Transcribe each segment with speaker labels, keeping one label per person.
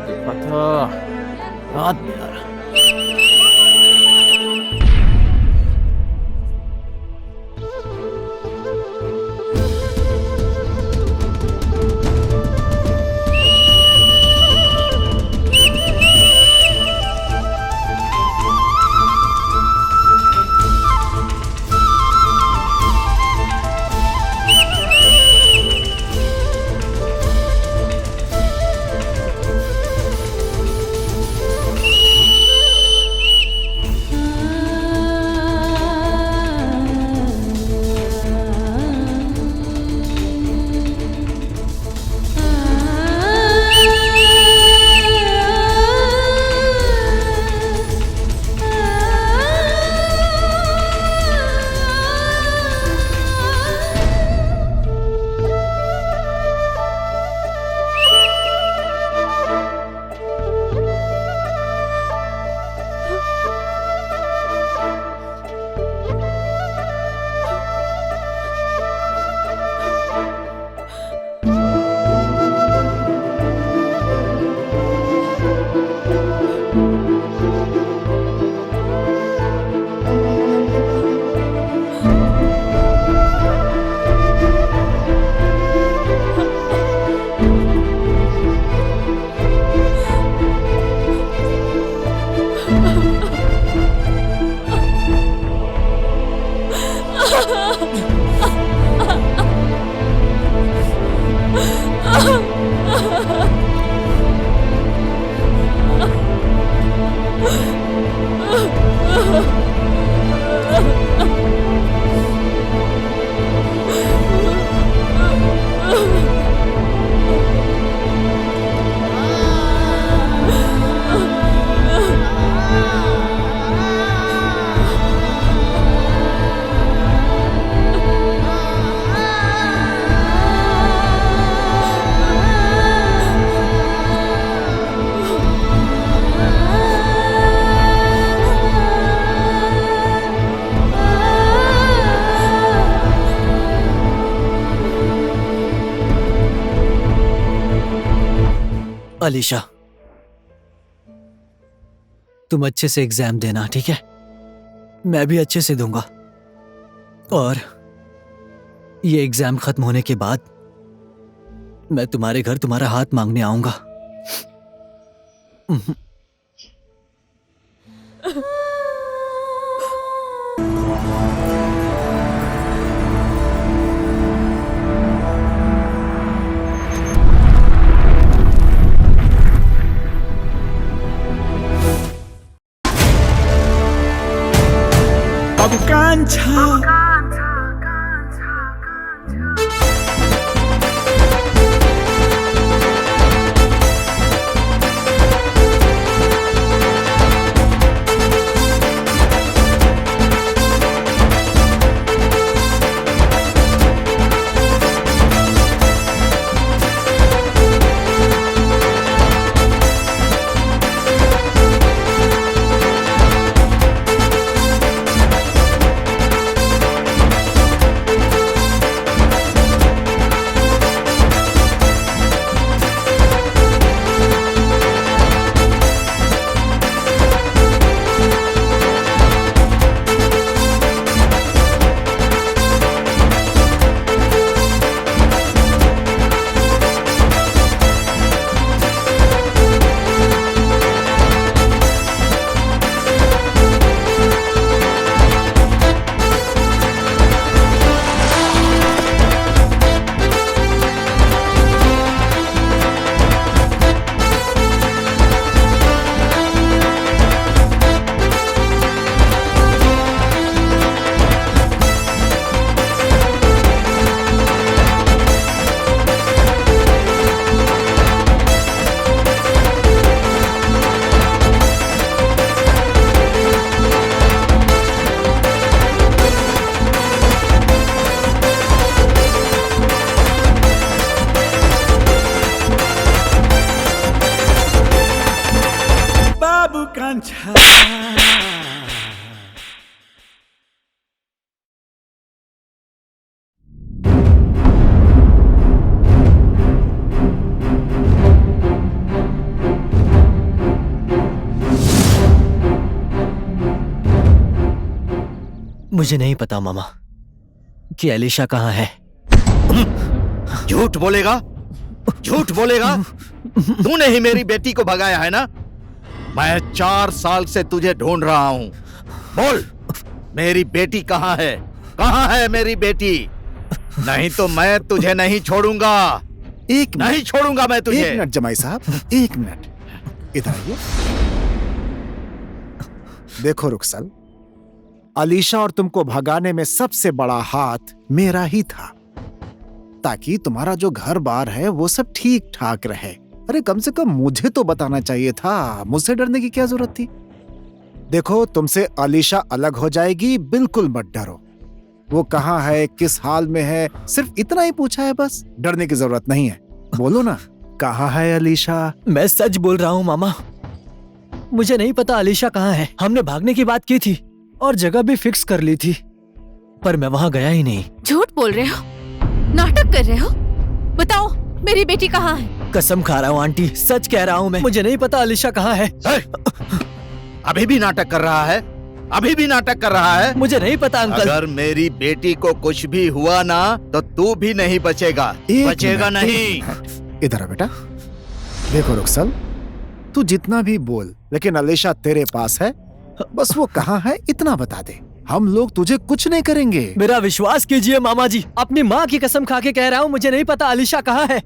Speaker 1: ติดปะเธออัด
Speaker 2: अलीशा, तुम अच्छे से एग्जाम देना, ठीक है? मैं भी अच्छे से दूंगा। और ये एग्जाम खत्म होने के बाद मैं तुम्हारे घर तुम्हारा हाथ मांगने आऊंगा। मुझे नहीं पता मामा कि अलीशा कहाँ है।
Speaker 3: झूठ बोलेगा, झूठ बोलेगा। तूने ही मेरी बेटी को भगाया है ना? मैं 4 साल से तुझे ढूंढ रहा हूं। बोल, मेरी बेटी कहाँ है? कहाँ है मेरी बेटी? नहीं तो मैं तुझे नहीं छोड़ूंगा। नहीं छोड़ूंगा मैं तुझे।
Speaker 4: 1 मिनट जमाई साहब, 1 मिनट, इधर आइए। देखो रुखसल, अलीशा और तुमको भगाने में सबसे बड़ा हाथ मेरा ही था, ताकि तुम्हारा जो घर बार है वो सब ठीक ठाक रहे। अरे कम से कम मुझे तो बताना चाहिए था, मुझसे डरने की क्या जरूरत थी? देखो, तुमसे अलीशा अलग हो जाएगी, बिल्कुल मत डरो। वो कहाँ है, किस हाल में है, सिर्फ इतना ही पूछा है बस। डरने की जरूरत नहीं है। बोलो ना, कहाँ है अलीशा?
Speaker 2: मैं सच बोल रहा हूँ मामा, मुझे नहीं पता अलीशा कहाँ है। हमने भागने की बात की थी और जगह भी फिक्स कर ली थी, पर मैं वहाँ गया ही नहीं।
Speaker 5: झूठ बोल रहे हो, नाटक कर रहे हो। बताओ मेरी बेटी कहाँ है?
Speaker 2: कसम खा रहा हूँ आंटी, सच कह रहा हूँ मैं, मुझे नहीं पता अलीशा कहाँ है।
Speaker 3: अभी भी नाटक कर रहा है? अभी भी नाटक कर रहा है?
Speaker 2: मुझे नहीं पता अंकल।
Speaker 3: अगर मेरी बेटी को कुछ भी हुआ ना तो तू भी नहीं बचेगा। बचेगा नहीं।
Speaker 4: इधर आ बेटा। देखो रुखसल, तू जितना भी बोल, लेकिन अलीशा तेरे पास है। बस वो कहाँ है इतना बता दे, हम लोग तुझे कुछ नहीं करेंगे।
Speaker 2: मेरा विश्वास कीजिए मामा जी, अपनी माँ की कसम खा के कह रहा हूँ, मुझे नहीं पता अलीशा कहाँ है।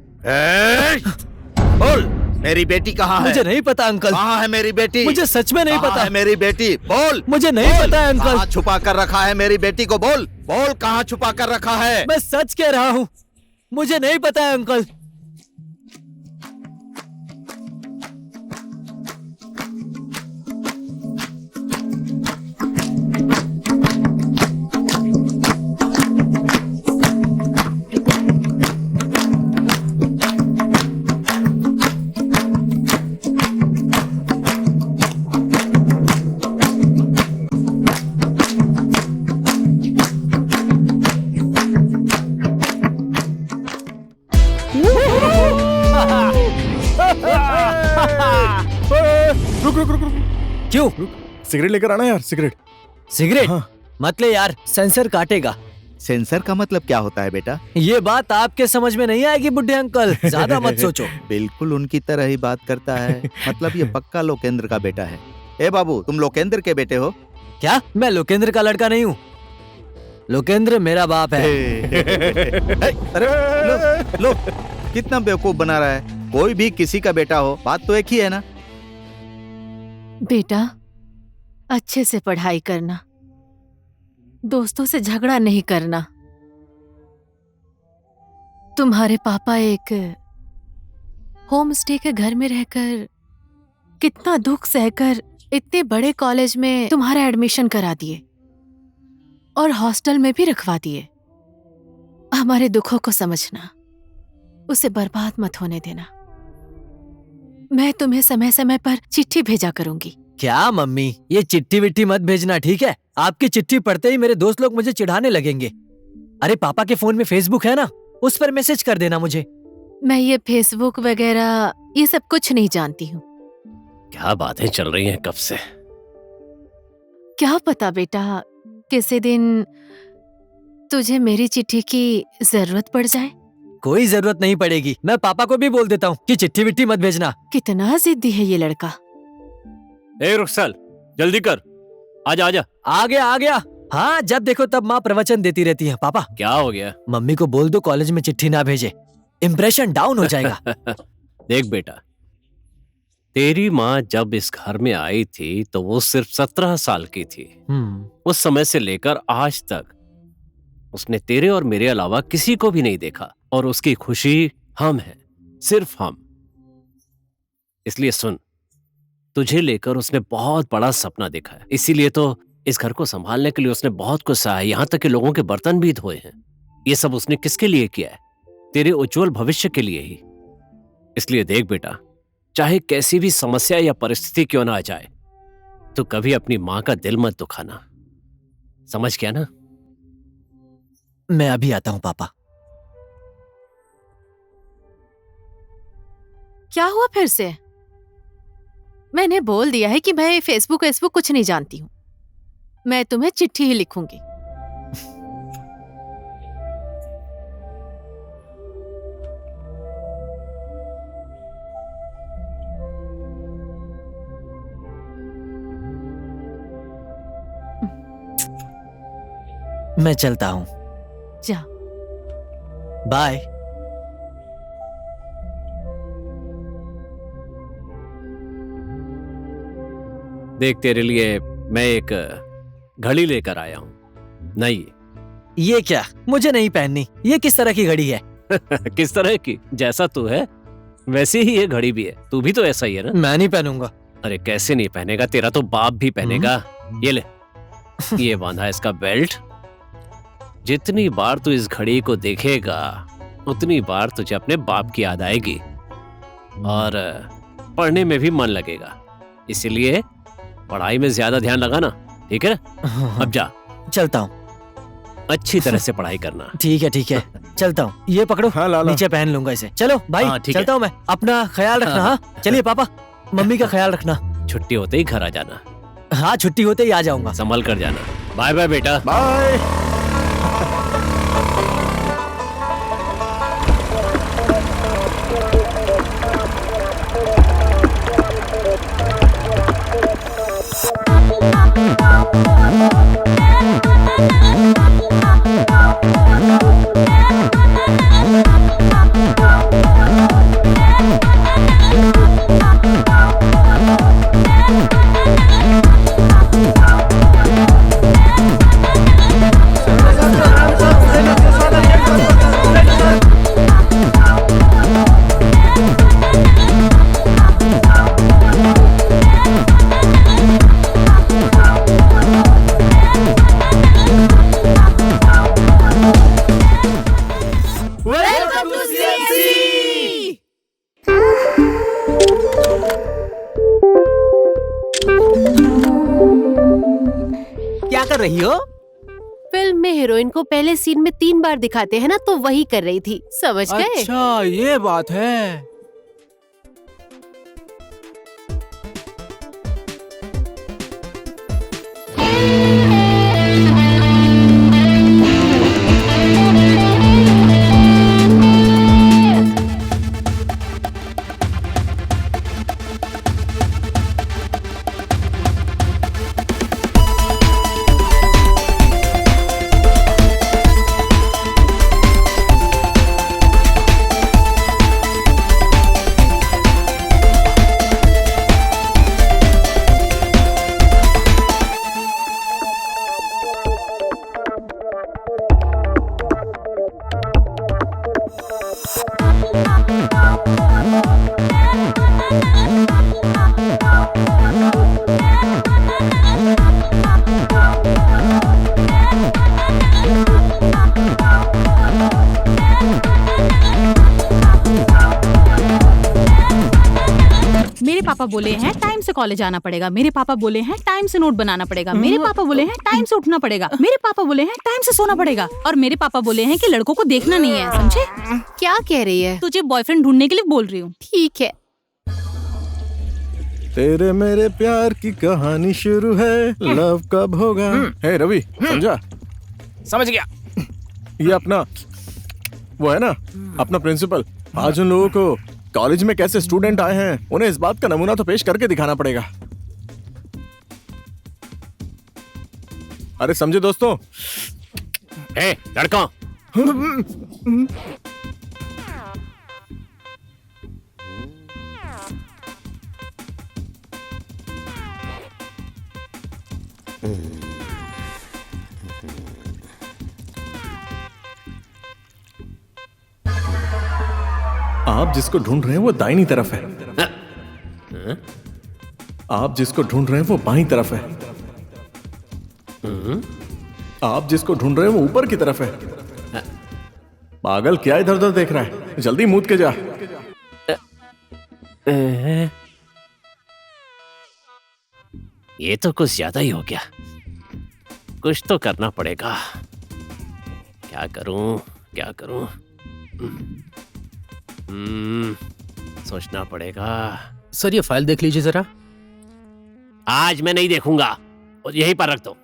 Speaker 3: बोल, मेरी बेटी कहाँ है?
Speaker 2: मुझे नहीं पता अंकल।
Speaker 3: कहाँ है मेरी बेटी?
Speaker 2: मुझे सच में नहीं पता
Speaker 3: है मेरी बेटी। बोल,
Speaker 2: मुझे नहीं पता है अंकल।
Speaker 3: कहाँ छुपा कर रखा है मेरी बेटी को? बोल बोल, कहाँ छुपा कर रखा है?
Speaker 2: मैं सच कह रहा हूँ, मुझे नहीं पता है अंकल। क्यों?
Speaker 4: सिगरेट लेकर आना यार, सिगरेट।
Speaker 2: सिगरेट? मत ले यार, सेंसर काटेगा।
Speaker 3: सेंसर का मतलब क्या होता है बेटा?
Speaker 2: ये बात आपके समझ में नहीं आएगी बुड्ढे अंकल, ज्यादा मत सोचो।
Speaker 3: बिल्कुल उनकी तरह ही बात करता है। मतलब ये पक्का लोकेंद्र का बेटा है। ए बाबू, तुम लोकेंद्र के बेटे हो?
Speaker 2: क्या? मैं लोकेंद्र का लड़का नहीं हूँ, लोकेंद्र मेरा बाप है।
Speaker 3: अरे लो, कितना बेवकूफ बना रहा है। कोई भी किसी का बेटा हो, बात तो एक ही है ना।
Speaker 5: बेटा, अच्छे से पढ़ाई करना, दोस्तों से झगड़ा नहीं करना। तुम्हारे पापा एक होम स्टे के घर में रहकर कितना दुख सहकर इतने बड़े कॉलेज में तुम्हारा एडमिशन करा दिए और हॉस्टल में भी रखवा दिए। हमारे दुखों को समझना, उसे बर्बाद मत होने देना। मैं तुम्हें समय समय पर चिट्ठी भेजा करूंगी।
Speaker 2: क्या मम्मी, ये चिट्ठी विट्ठी मत भेजना, ठीक है? आपकी चिट्ठी पढ़ते ही मेरे दोस्त लोग मुझे चिढ़ाने लगेंगे। अरे पापा के फोन में फेसबुक है ना, उस पर मैसेज कर देना मुझे।
Speaker 5: मैं ये फेसबुक वगैरह ये सब कुछ नहीं जानती हूँ।
Speaker 1: क्या बातें चल रही हैं कब से?
Speaker 5: क्या पता बेटा, किसी दिन तुझे मेरी चिट्ठी की जरूरत पड़ जाए।
Speaker 2: कोई जरूरत नहीं पड़ेगी, मैं पापा को भी बोल देता हूँ कि चिट्ठी विट्ठी मत भेजना।
Speaker 5: कितना जिद्दी है ये लड़का।
Speaker 1: ए रुखसाल, जल्दी कर, आजा आजा।
Speaker 2: आ गया। हाँ, जब देखो तब माँ प्रवचन देती रहती है। पापा,
Speaker 1: क्या हो गया?
Speaker 2: मम्मी को बोल दो कॉलेज में चिट्ठी ना भेजे, इम्प्रेशन डाउन हो जाएगा।
Speaker 1: देख बेटा, तेरी माँ जब इस घर में आई थी तो वो सिर्फ 17 साल की थी। उस समय से लेकर आज तक उसने तेरे और मेरे अलावा किसी को भी नहीं देखा, और उसकी खुशी हम हैं, सिर्फ हम। इसलिए सुन, तुझे लेकर उसने बहुत बड़ा सपना देखा है, इसीलिए तो इस घर को संभालने के लिए उसने बहुत कुछ सहा है, यहाँ तक कि लोगों के बर्तन भी धोए हैं। ये सब उसने किसके लिए किया है? तेरे उज्जवल भविष्य के लिए ही। इसलिए देख बेटा, चाहे कैसी भी समस्या या परिस्थिति क्यों ना आ जाए, तो कभी अपनी मां का दिल मत दुखाना, समझ गया ना?
Speaker 2: मैं अभी आता हूँ पापा।
Speaker 5: क्या हुआ फिर से? मैंने बोल दिया है कि मैं फेसबुक कुछ नहीं जानती हूँ। मैं तुम्हें चिट्ठी ही लिखूंगी।
Speaker 2: मैं चलता हूँ।
Speaker 5: जा।
Speaker 2: बाय।
Speaker 1: देख, तेरे लिए मैं एक घड़ी लेकर आया हूँ। नहीं।
Speaker 2: ये क्या? मुझे नहीं पहननी। ये किस तरह की घड़ी है?
Speaker 1: किस तरह की? जैसा तू है वैसे ही ये घड़ी भी है। तू भी तो ऐसा ही है ना?
Speaker 2: मैं नहीं पहनूंगा।
Speaker 1: अरे कैसे नहीं पहनेगा? तेरा तो बाप भी पहनेगा। ये ले, ये बांधा है इसका बेल्ट। जितनी बार तू इस घड़ी को देखेगा उतनी बार तुझे अपने बाप की याद आएगी और पढ़ने में भी मन लगेगा। इसीलिए पढ़ाई में ज्यादा ध्यान लगाना, ठीक है? अब जा,
Speaker 2: चलता हूँ।
Speaker 1: अच्छी तरह से पढ़ाई करना।
Speaker 2: ठीक है, चलता हूँ। ये पकड़ो।
Speaker 4: हाँ लाला।
Speaker 2: नीचे पहन लूंगा इसे। चलो भाई,
Speaker 1: हाँ, ठीक है।
Speaker 2: चलता हूँ मैं। अपना ख्याल रखना। हाँ, चलिए पापा, मम्मी का ख्याल रखना।
Speaker 1: छुट्टी होते ही घर आ जाना।
Speaker 2: हाँ, छुट्टी होते ही आ जाऊंगा।
Speaker 1: संभल कर जाना। बाय बाय बेटा।
Speaker 4: बाय।
Speaker 2: क्या कर रही हो?
Speaker 5: फिल्म में हीरोइन को पहले सीन में 3 बार दिखाते हैं ना, तो वही कर रही थी। समझ गए?
Speaker 2: अच्छा, ये बात है।
Speaker 6: मेरे पापा बोले हैं टाइम से कॉलेज आना पड़ेगा। मेरे पापा बोले हैं टाइम से नोट बनाना पड़ेगा। मेरे पापा बोले हैं टाइम से उठना पड़ेगा। मेरे पापा बोले हैं टाइम से सोना पड़ेगा। और मेरे पापा बोले हैं कि लड़कों को देखना नहीं है, समझे?
Speaker 5: क्या कह रही है?
Speaker 6: तुझे बॉयफ्रेंड ढूंढने के लिए बोल रही हूँ।
Speaker 5: ठीक है।
Speaker 4: तेरे मेरे प्यार की कहानी शुरू है, लव कब होगा? हे रवि, समझा?
Speaker 7: समझ गया।
Speaker 4: ये अपना वो है ना, अपना प्रिंसिपल। आज उन लोगों को कॉलेज में कैसे स्टूडेंट आए हैं, उन्हें इस बात का नमूना तो पेश करके दिखाना पड़ेगा। अरे समझे दोस्तों?
Speaker 1: ए, लड़का,
Speaker 4: आप जिसको ढूंढ रहे हैं वो दाहिनी तरफ है। आप जिसको ढूंढ रहे हैं वो बाईं तरफ है। आप जिसको ढूंढ रहे हैं वो ऊपर की तरफ है। पागल, क्या इधर उधर देख रहा है? जल्दी मूत के जा।
Speaker 1: ये तो कुछ ज्यादा ही हो गया। कुछ तो करना पड़ेगा। क्या करूं, क्या करूं? सोचना पड़ेगा।
Speaker 7: सर ये फाइल देख लीजिए जरा।
Speaker 1: आज मैं नहीं देखूंगा, और यहीं पर रख दो।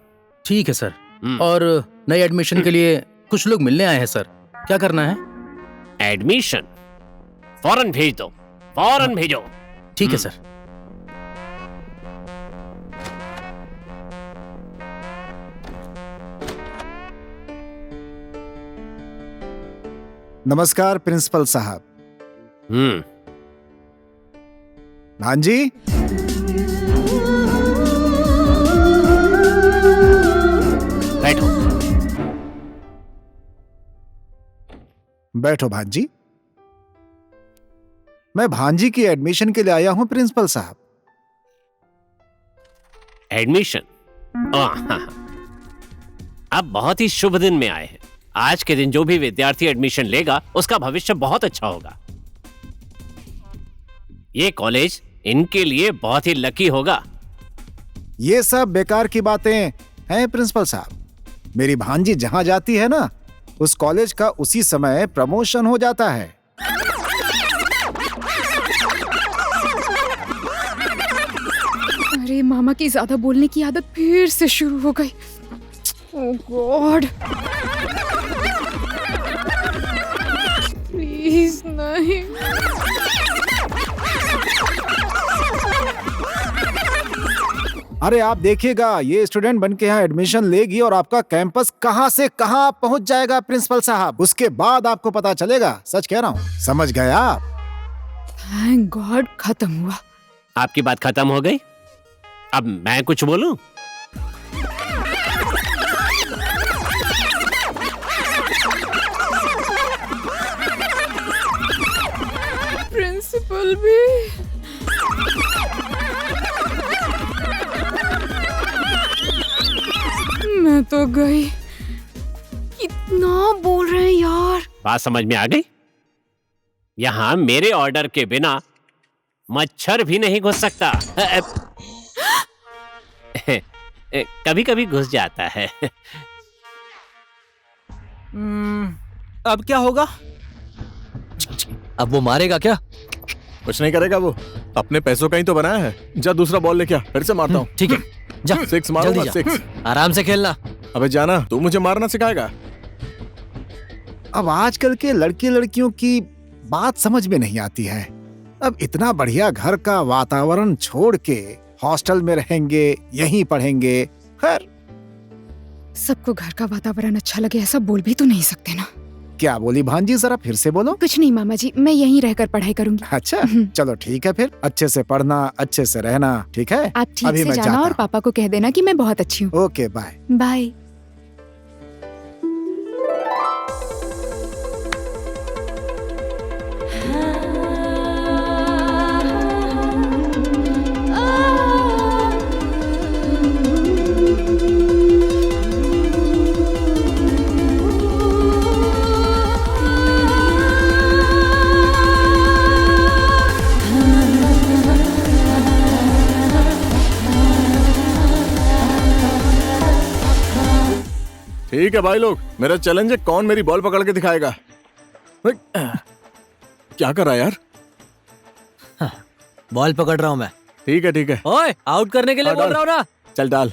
Speaker 7: ठीक है सर। और नए एडमिशन के लिए कुछ लोग मिलने आए हैं सर, क्या करना है?
Speaker 1: एडमिशन फौरन भेज दो, फौरन भेजो।
Speaker 7: ठीक है सर।
Speaker 4: नमस्कार प्रिंसिपल साहब। भांजी,
Speaker 1: बैठो।
Speaker 4: बैठो भांजी। मैं भांजी की एडमिशन के लिए आया हूं प्रिंसिपल साहब।
Speaker 1: एडमिशन? आप बहुत ही शुभ दिन में आए हैं। आज के दिन जो भी विद्यार्थी एडमिशन लेगा उसका भविष्य बहुत अच्छा होगा। ये कॉलेज इनके लिए बहुत ही लकी होगा।
Speaker 4: ये सब बेकार की बातें हैं प्रिंसिपल साहब। मेरी भांजी जहां जाती है ना, उस कॉलेज का उसी समय प्रमोशन हो जाता है।
Speaker 8: अरे मामा की ज्यादा बोलने की आदत फिर से शुरू हो गई। ओह गॉड, प्लीज नहीं।
Speaker 4: अरे आप देखिएगा, ये स्टूडेंट बन के यहाँ एडमिशन लेगी और आपका कैंपस कहाँ से कहाँ पहुँच जाएगा प्रिंसिपल साहब। उसके बाद आपको पता चलेगा। सच कह रहा हूँ, समझ गए आप?
Speaker 8: थैंक गॉड, खत्म हुआ।
Speaker 1: आपकी बात खत्म हो गई? अब मैं कुछ बोलूं?
Speaker 8: प्रिंसिपल भी। मैं तो गई। इतना बोल रहे हैं यार।
Speaker 1: बात समझ में आ गई? यहाँ मेरे ऑर्डर के बिना मच्छर भी नहीं घुस सकता। कभी कभी घुस जाता है।
Speaker 2: अब क्या होगा? अब वो मारेगा क्या?
Speaker 9: कुछ नहीं करेगा वो, अपने पैसों का ही तो बनाया है। जा दूसरा बॉल लेके आ, फिर से मारता हूँ।
Speaker 2: ठीक है, जा।
Speaker 9: सिक्स मारूंगा,
Speaker 2: जल्दी जा।
Speaker 9: 6।
Speaker 2: आराम से खेलना।
Speaker 9: अबे जाना, तू मुझे मारना सिखाएगा?
Speaker 4: अब आजकल के लड़के लड़कियों की बात समझ में नहीं आती है। अब इतना बढ़िया घर का वातावरण छोड़ के हॉस्टल में रहेंगे, यहीं पढ़ेंगे। खैर,
Speaker 8: सबको घर का वातावरण अच्छा लगे ऐसा बोल भी तो नहीं सकते ना।
Speaker 4: क्या बोली भांजी, जरा फिर से बोलो।
Speaker 8: कुछ नहीं मामा जी, मैं यहीं रहकर पढ़ाई करूंगी।
Speaker 4: अच्छा, चलो ठीक है फिर। अच्छे से पढ़ना, अच्छे से रहना, ठीक है?
Speaker 8: आप ठीक
Speaker 4: अभी
Speaker 8: से
Speaker 4: मैं
Speaker 8: जाना
Speaker 4: जाता
Speaker 8: और
Speaker 4: हूँ।
Speaker 8: पापा को कह देना कि मैं बहुत अच्छी हूँ।
Speaker 4: Okay, bye.
Speaker 8: बाय।
Speaker 9: ठीक है भाई लोग, मेरा चैलेंज है, कौन मेरी बॉल पकड़ के दिखाएगा। क्या कर रहा है यार?
Speaker 2: बॉल पकड़ रहा हूँ मैं।
Speaker 9: ठीक है ठीक है,
Speaker 2: ओए, आउट करने के लिए बोल रहा हूँ ना।
Speaker 9: चल डाल।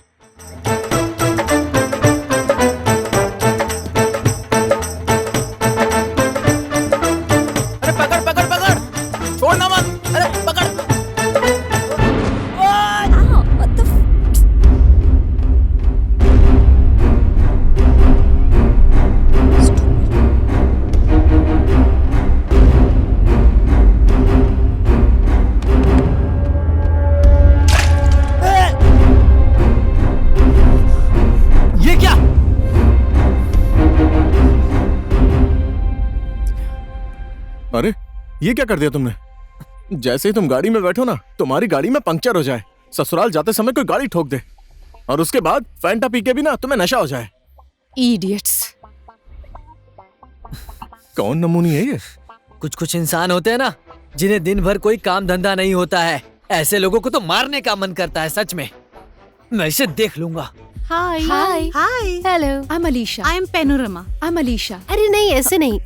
Speaker 2: अरे पकड़ पकड़ पकड़, छोड़ना मत। अरे पकड़। ये क्या?
Speaker 9: अरे ये क्या कर दिया तुमने? जैसे ही तुम गाड़ी में बैठो ना, तुम्हारी गाड़ी में पंक्चर हो जाए, ससुराल जाते समय कोई गाड़ी ठोक दे, और उसके बाद फैंटा पी के भी ना तुम्हें नशा हो जाए।
Speaker 8: इडियट्स।
Speaker 9: कौन नमूनी है ये?
Speaker 2: कुछ कुछ इंसान होते हैं ना, जिन्हें दिन भर कोई काम धंधा नहीं होता है। ऐसे लोगों को तो मारने का मन करता है सच में। मैं इसे देख लूंगा।
Speaker 5: Hi
Speaker 6: hi
Speaker 5: hello.
Speaker 8: I am Alisha.
Speaker 6: I am panorama.
Speaker 8: I am Alisha.
Speaker 5: अरे नहीं, ऐसे नहीं।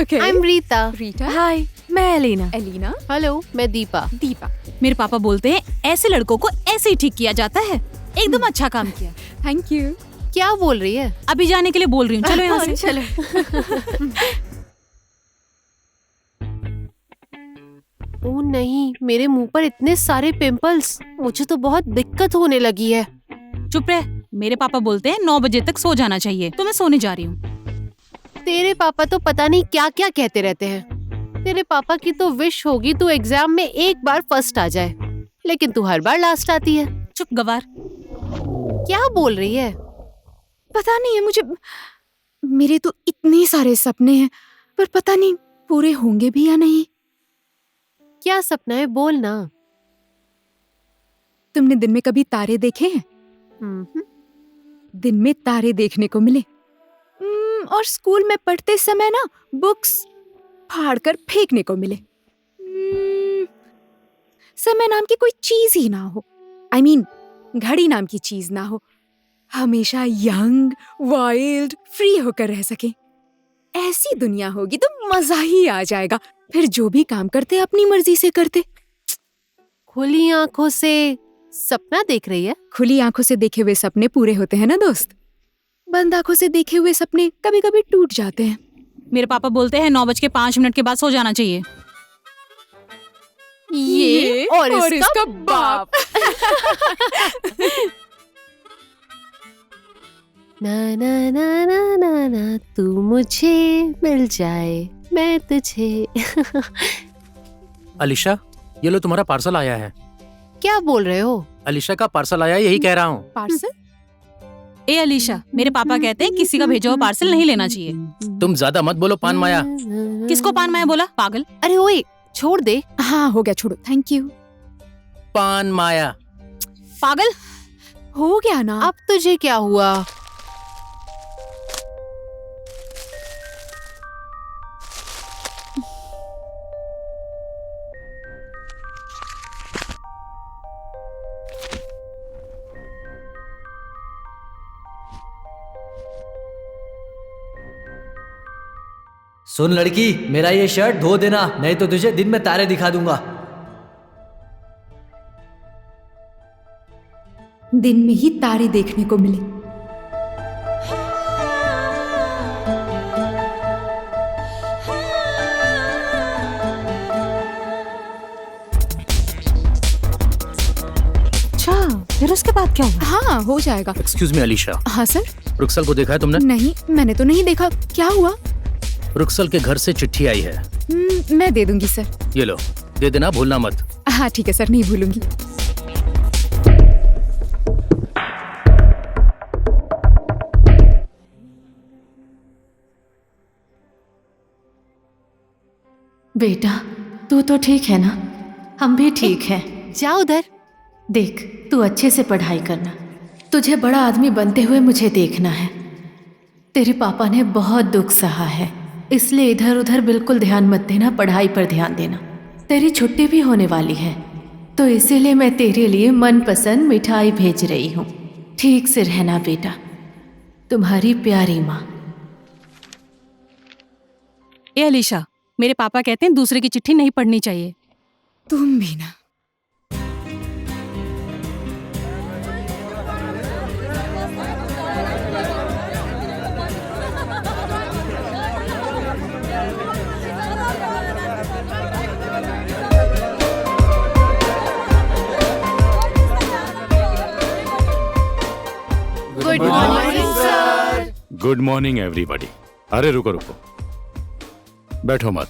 Speaker 8: Okay.
Speaker 5: I am Rita.
Speaker 8: Rita.
Speaker 5: Hi, मैं एलिना।
Speaker 8: एलिना।
Speaker 5: हेलो, मैं दीपा।
Speaker 8: दीपा।
Speaker 6: मेरे पापा बोलते हैं ऐसे लड़कों को ऐसे ही ठीक किया जाता है। एकदम अच्छा काम किया।
Speaker 8: Thank you.
Speaker 5: क्या बोल रही है?
Speaker 6: अभी जाने के लिए बोल रही हूँ, चलो यहाँ से।
Speaker 5: चलो। ओ नहीं, मेरे मुंह पर इतने सारे पिंपल्स, मुझे तो बहुत दिक्कत होने लगी है।
Speaker 6: चुप रह, मेरे पापा बोलते हैं 9 बजे तक सो जाना चाहिए, तो मैं सोने जा रही हूँ।
Speaker 5: तेरे पापा तो पता नहीं क्या क्या कहते रहते हैं। तेरे पापा की तो विश होगी तू एग्जाम में एक बार फर्स्ट आ जाए, लेकिन तू हर बार लास्ट आती है।
Speaker 6: चुप गवार।
Speaker 5: क्या बोल रही है?
Speaker 8: पता नहीं है मुझे, मेरे तो इतने सारे सपने हैं पर पता नहीं पूरे होंगे भी या नहीं।
Speaker 5: क्या सपना है, बोल ना।
Speaker 8: तुमने दिन में कभी तारे देखे हैं? दिन में तारे देखने को मिले। और स्कूल में पढ़ते समय ना बुक्स फाड़कर फेंकने को मिले। समय नाम की कोई चीज ही ना हो, I mean, घड़ी नाम की चीज ना हो, हमेशा यंग वाइल्ड फ्री होकर रह सके। ऐसी दुनिया होगी तो मजा ही आ जाएगा। फिर जो भी काम करते अपनी मर्जी से करते।
Speaker 5: खुली आंखों से सपना देख रही है?
Speaker 8: खुली आंखों से देखे हुए सपने पूरे होते हैं ना दोस्त। बंद आंखों से देखे हुए सपने कभी कभी टूट जाते हैं।
Speaker 6: मेरे पापा बोलते हैं 9:05 के बाद सो जाना चाहिए।
Speaker 5: ये और इसका बाप। ना ना ना ना ना ना, तू मुझे मिल जाए मैं तुझे।
Speaker 7: अलीशा, ये लो तुम्हारा पार्सल आया है।
Speaker 5: क्या बोल रहे हो?
Speaker 7: अलीशा का पार्सल आया, यही कह रहा हूँ।
Speaker 8: पार्सल?
Speaker 6: ए अलीशा, मेरे पापा कहते हैं किसी का भेजा हुआ पार्सल नहीं लेना चाहिए।
Speaker 7: तुम ज्यादा मत बोलो पान माया।
Speaker 6: किसको पान माया बोला, पागल?
Speaker 5: अरे ओए छोड़ दे।
Speaker 8: हाँ हो गया, छोड़ो, थैंक यू।
Speaker 7: पान माया
Speaker 6: पागल
Speaker 8: हो गया ना।
Speaker 5: अब तुझे क्या हुआ?
Speaker 2: सुन लड़की, मेरा ये शर्ट धो देना, नहीं तो तुझे दिन में तारे दिखा दूंगा।
Speaker 8: दिन में ही तारे देखने को मिले।
Speaker 6: अच्छा, फिर उसके बाद क्या हुआ?
Speaker 8: हाँ हो जाएगा।
Speaker 7: एक्सक्यूज मी अलीशा,
Speaker 8: हाँ सर।
Speaker 7: रुक्सल को देखा है तुमने?
Speaker 8: नहीं, मैंने तो नहीं देखा। क्या हुआ?
Speaker 7: रुक्सल के घर से चिट्ठी आई है।
Speaker 8: मैं दे दूंगी सर।
Speaker 7: ये लो, दे देना, भूलना मत।
Speaker 8: हाँ ठीक है सर, नहीं भूलूंगी।
Speaker 5: बेटा तू तो ठीक है ना? हम भी ठीक हैं। जा उधर। देख, तू अच्छे से पढ़ाई करना। तुझे बड़ा आदमी बनते हुए मुझे देखना है। तेरे पापा ने बहुत दुख सहा है, इसलिए इधर उधर बिल्कुल ध्यान मत देना, पढ़ाई पर ध्यान देना। तेरी छुट्टी भी होने वाली है, तो इसीलिए मैं तेरे लिए मनपसंद मिठाई भेज रही हूँ। ठीक से रहना बेटा। तुम्हारी प्यारी माँ।
Speaker 6: ए अलीशा, मेरे पापा कहते हैं दूसरे की चिट्ठी नहीं पढ़नी चाहिए।
Speaker 8: तुम भी ना।
Speaker 5: Good morning sir.
Speaker 10: Good morning everybody. अरे रुको रुको, बैठो मत।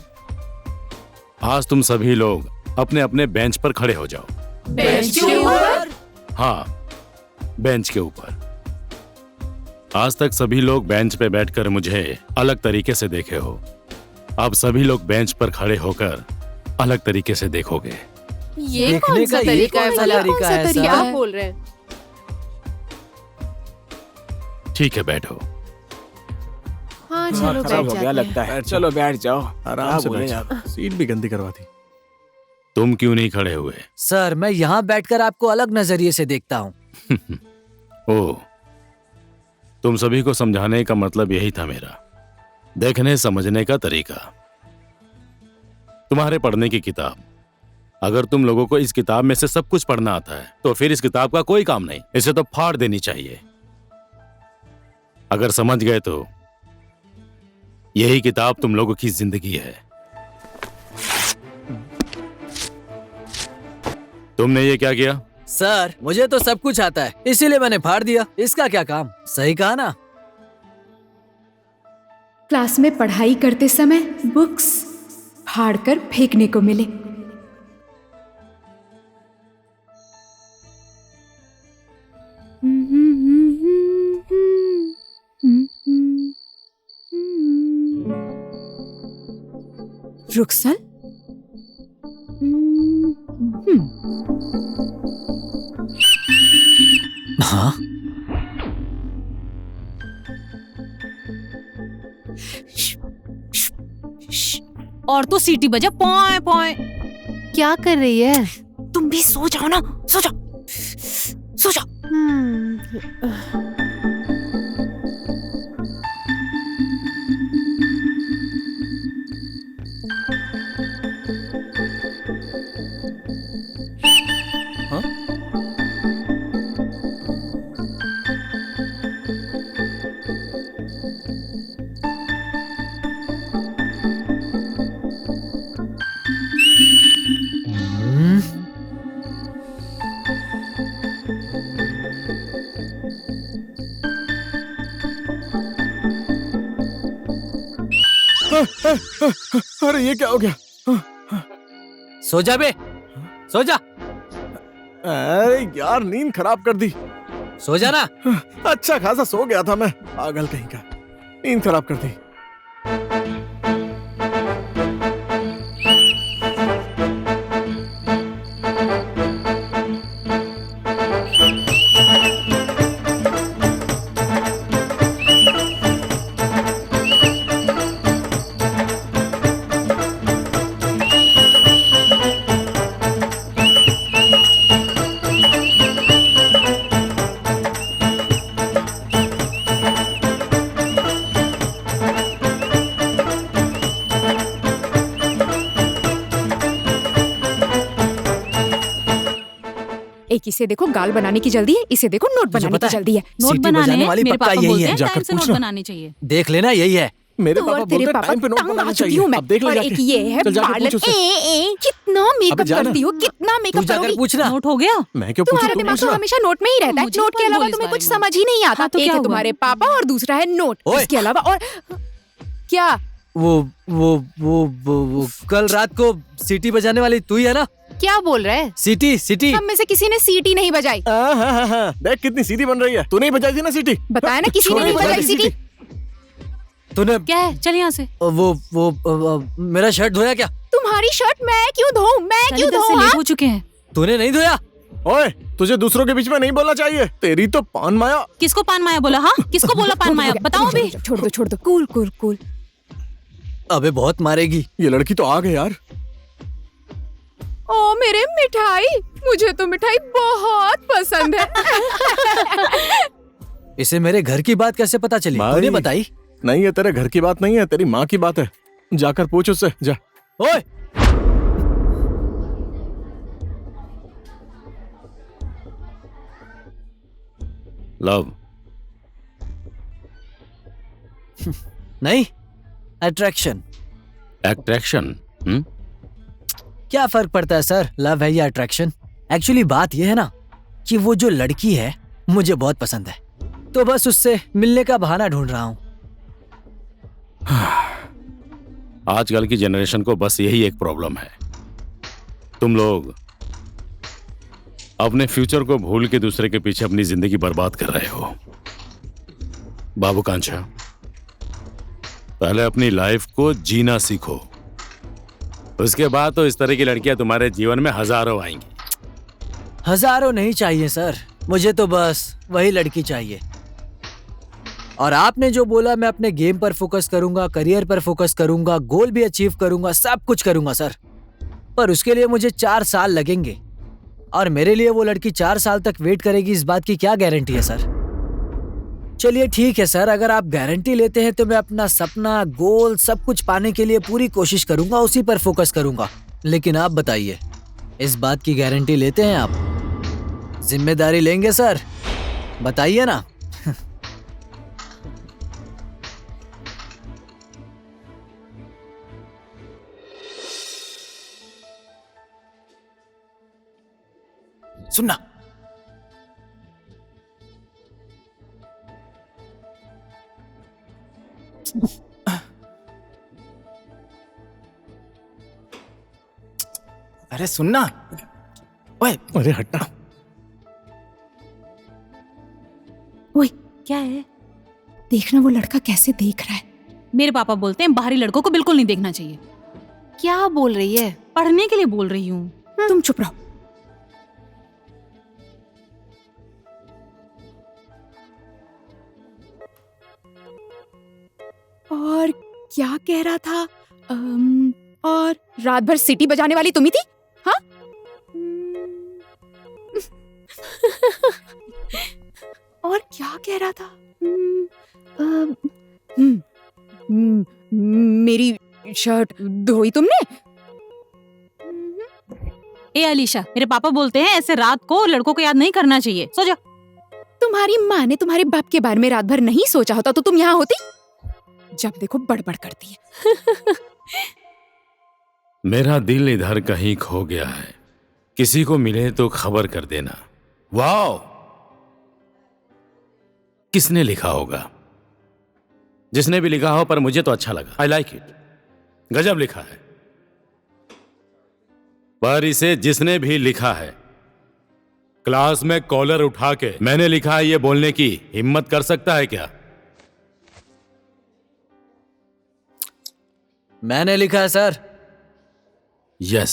Speaker 10: आज तुम सभी लोग अपने अपने बेंच पर खड़े हो जाओ।
Speaker 5: बेंच के ऊपर?
Speaker 10: हाँ, बेंच के ऊपर। आज तक सभी लोग बेंच पे बैठकर मुझे अलग तरीके से देखे हो। अब सभी लोग बेंच पर खड़े होकर अलग तरीके से देखोगे।
Speaker 5: ये
Speaker 2: देखने
Speaker 5: कौन सा
Speaker 2: का ये
Speaker 5: तरीका है
Speaker 2: कौन सा
Speaker 5: भला?
Speaker 2: तरीका है, सर?
Speaker 5: क्या बोल रहे हैं?
Speaker 10: ठीक है, बैठो।
Speaker 5: हाँ चलो बैठ जाते हैं।
Speaker 9: लगता है। चलो बैठ जाओ, आराम से बैठ जाओ। सीट भी गंदी करवा दी।
Speaker 10: तुम क्यों नहीं खड़े हुए?
Speaker 2: सर, मैं यहाँ बैठकर आपको अलग नजरिए से देखता हूँ।
Speaker 10: ओह, तुम सभी को समझाने का मतलब यही था मेरा। देखने समझने का तरीका। तुम्हारे पढ़ने की किताब, अगर तुम लोगों को इस किताब में से सब कुछ पढ़ना आता है तो फिर इस किताब का कोई काम नहीं, इसे तो फाड़ देनी चाहिए। अगर समझ गए तो यही किताब तुम लोगों की जिंदगी है। तुमने ये क्या किया?
Speaker 2: सर, मुझे तो सब कुछ आता है, इसीलिए मैंने फाड़ दिया। इसका क्या काम? सही कहा ना?
Speaker 8: क्लास में पढ़ाई करते समय बुक्स फाड़कर फेंकने को मिले। रुखसल?
Speaker 2: हाँ?
Speaker 6: और तो सीटी बजा पॉय पॉय।
Speaker 5: क्या कर रही है?
Speaker 8: तुम भी सो जाओ ना, सो जाओ, सो जाओ।
Speaker 9: अरे ये क्या हो गया?
Speaker 2: सो जा बे, सो जा,
Speaker 9: अरे यार नींद खराब कर दी।
Speaker 2: सो जा ना।
Speaker 9: अच्छा खासा सो गया था मैं, पागल कहीं का, नींद खराब कर दी।
Speaker 8: एक इसे देखो गाल बनाने की जल्दी है, इसे देखो नोट बनाने की जल्दी है।
Speaker 6: नोट
Speaker 2: सीटी
Speaker 6: बनाने
Speaker 2: बजाने
Speaker 6: हैं,
Speaker 2: वाली
Speaker 6: मेरे
Speaker 2: पक्का
Speaker 6: पापा
Speaker 2: यही
Speaker 6: बोलते
Speaker 2: है।
Speaker 6: हैं
Speaker 9: जाकर
Speaker 6: टाइम से नोट
Speaker 9: पूछना।
Speaker 6: बनाने चाहिए।
Speaker 2: देख लेना, यही है।
Speaker 9: मेरे
Speaker 8: तो
Speaker 9: पापा
Speaker 8: और तेरे
Speaker 9: बोलते
Speaker 8: पापा
Speaker 9: टाइम पे नोट
Speaker 8: तंग आ
Speaker 9: बनाना
Speaker 8: चुकी
Speaker 9: चाहिए।
Speaker 8: हूँ मैं।
Speaker 9: अब देख ले
Speaker 8: और
Speaker 9: जाके।
Speaker 8: एक ये है
Speaker 9: चल जाके
Speaker 8: पार्लर।
Speaker 9: पूछ उससे।
Speaker 8: कितना मेकअप
Speaker 9: जाना।
Speaker 8: करती हो, कितना मेकअप
Speaker 2: तू जाकर
Speaker 8: करोगी?
Speaker 2: पूछना।
Speaker 6: नोट हो गया?
Speaker 9: मैं क्यों पूछूं?
Speaker 8: तुम्हारा
Speaker 9: तू
Speaker 8: दिमाग
Speaker 9: पूछ
Speaker 8: तो
Speaker 9: ना।
Speaker 8: हमेशा नोट में ही रहता है।
Speaker 6: मुझे
Speaker 8: नोट के
Speaker 6: कौन
Speaker 8: अलावा
Speaker 6: बोली इस
Speaker 8: तुम्हें
Speaker 6: बारे
Speaker 8: कुछ
Speaker 6: में?
Speaker 8: समझ ही नहीं आता।
Speaker 6: हाँ, तो
Speaker 8: एक
Speaker 6: क्या
Speaker 8: है
Speaker 6: हुआ?
Speaker 8: तुम्हारे पापा और दूसरा है नोट।
Speaker 2: ओए।
Speaker 8: इसके अलावा और क्या?
Speaker 2: वो कल रात को सीटी बजाने वाली तू ही है ना?
Speaker 5: क्या बोल रहा है?
Speaker 2: सीटी सीटी।
Speaker 8: हम में से किसी ने सीटी नहीं बजाई।
Speaker 9: हाँ, देख कितनी सीधी बन रही है। तूने ही बजाई थी ना सीटी?
Speaker 8: बताया ना किसी ने नहीं बजाई सीटी।
Speaker 2: तूने
Speaker 6: क्या है? चल यहाँ से।
Speaker 2: मेरा शर्ट धोया क्या?
Speaker 8: तुम्हारी शर्ट मैं क्यों धोऊं? मैं
Speaker 6: चल
Speaker 8: क्यों
Speaker 6: इधर से
Speaker 8: धोऊं?
Speaker 6: लेट
Speaker 8: हाँ?
Speaker 6: हो चुके हैं।
Speaker 2: तूने नहीं धोया?
Speaker 9: ओए, तुझे दूसरों के बीच में नहीं बोलना चाहिए। तेरी तो पान माया।
Speaker 6: किसको पान माया बोला? हाँ, किसको बोला पान माया? बताओ अभी।
Speaker 8: छोड़ दो, छोड़ दो। Cool cool cool.
Speaker 2: अबे बहुत मारेगी।
Speaker 9: ये लड़की तो आ गई यार।
Speaker 8: ओ मेरे मिठाई, मुझे तो मिठाई बहुत पसंद है।
Speaker 2: इसे मेरे घर की बात कैसे पता चली?
Speaker 9: भाई।
Speaker 2: तूने बताई?
Speaker 9: नहीं, ये तेरे घर की बात नहीं है, तेरी माँ की बात है। जाकर पूछ उससे, जा।
Speaker 2: ओए,
Speaker 10: लव।
Speaker 2: नहीं, अट्रैक्शन।
Speaker 10: अट्रैक्शन?
Speaker 2: क्या फर्क पड़ता है सर, लव है या अट्रैक्शन? एक्चुअली बात यह है ना कि वो जो लड़की है मुझे बहुत पसंद है, तो बस उससे मिलने का बहाना ढूंढ रहा हूँ।
Speaker 10: आजकल की जनरेशन को बस यही एक प्रॉब्लम है। तुम लोग अपने फ्यूचर को भूल के दूसरे के पीछे अपनी जिंदगी बर्बाद कर रहे हो। बाबू कांचा, पहले अपनी लाइफ को जीना सीखो, उसके बाद तो इस तरह की लड़कियां तुम्हारे जीवन में हजारों आएंगी।
Speaker 2: हजारों नहीं चाहिए सर, मुझे तो बस वही लड़की चाहिए। और आपने जो बोला, मैं अपने गेम पर फोकस करूंगा, करियर पर फोकस करूंगा, गोल भी अचीव करूंगा, सब कुछ करूंगा सर। पर उसके लिए मुझे 4 साल लगेंगे, और मेरे लिए वो लड़की 4 साल तक वेट करेगी, इस बात की क्या गारंटी है सर? चलिए ठीक है सर, अगर आप गारंटी लेते हैं तो मैं अपना सपना, गोल, सब कुछ पाने के लिए पूरी कोशिश करूंगा, उसी पर फोकस करूंगा। लेकिन आप बताइए, इस बात की गारंटी लेते हैं आप? जिम्मेदारी लेंगे सर? बताइए ना। सुनना,
Speaker 7: अरे सुनना, ओए
Speaker 9: अरे हटना।
Speaker 8: ओए क्या है? देखना वो लड़का कैसे देख रहा है।
Speaker 6: मेरे पापा बोलते हैं बाहरी लड़कों को बिल्कुल नहीं देखना चाहिए।
Speaker 5: क्या बोल रही है?
Speaker 6: पढ़ने के लिए बोल रही हूँ।
Speaker 8: तुम चुप रहो। और क्या कह रहा था? और रात भर सीटी बजाने वाली तुम ही थी? हाँ? और क्या कह रहा था? मेरी शर्ट धोई तुमने?
Speaker 6: ए अलीशा, मेरे पापा बोलते हैं ऐसे रात को लड़कों को याद नहीं करना चाहिए। सो जा।
Speaker 8: तुम्हारी माँ ने तुम्हारे बाप के बारे में रात भर नहीं सोचा होता तो तुम यहाँ होती? जब देखो बड़बड़ करती है।
Speaker 10: मेरा दिल इधर कहीं खो गया है, किसी को मिले तो खबर कर देना। वाओ, किसने लिखा होगा? जिसने भी लिखा हो, पर मुझे तो अच्छा लगा। I like it. गजब लिखा है। पर इसे जिसने भी लिखा है, क्लास में कॉलर उठा के मैंने लिखा है ये बोलने की हिम्मत कर सकता है क्या?
Speaker 2: मैंने लिखा है सर।
Speaker 10: यस।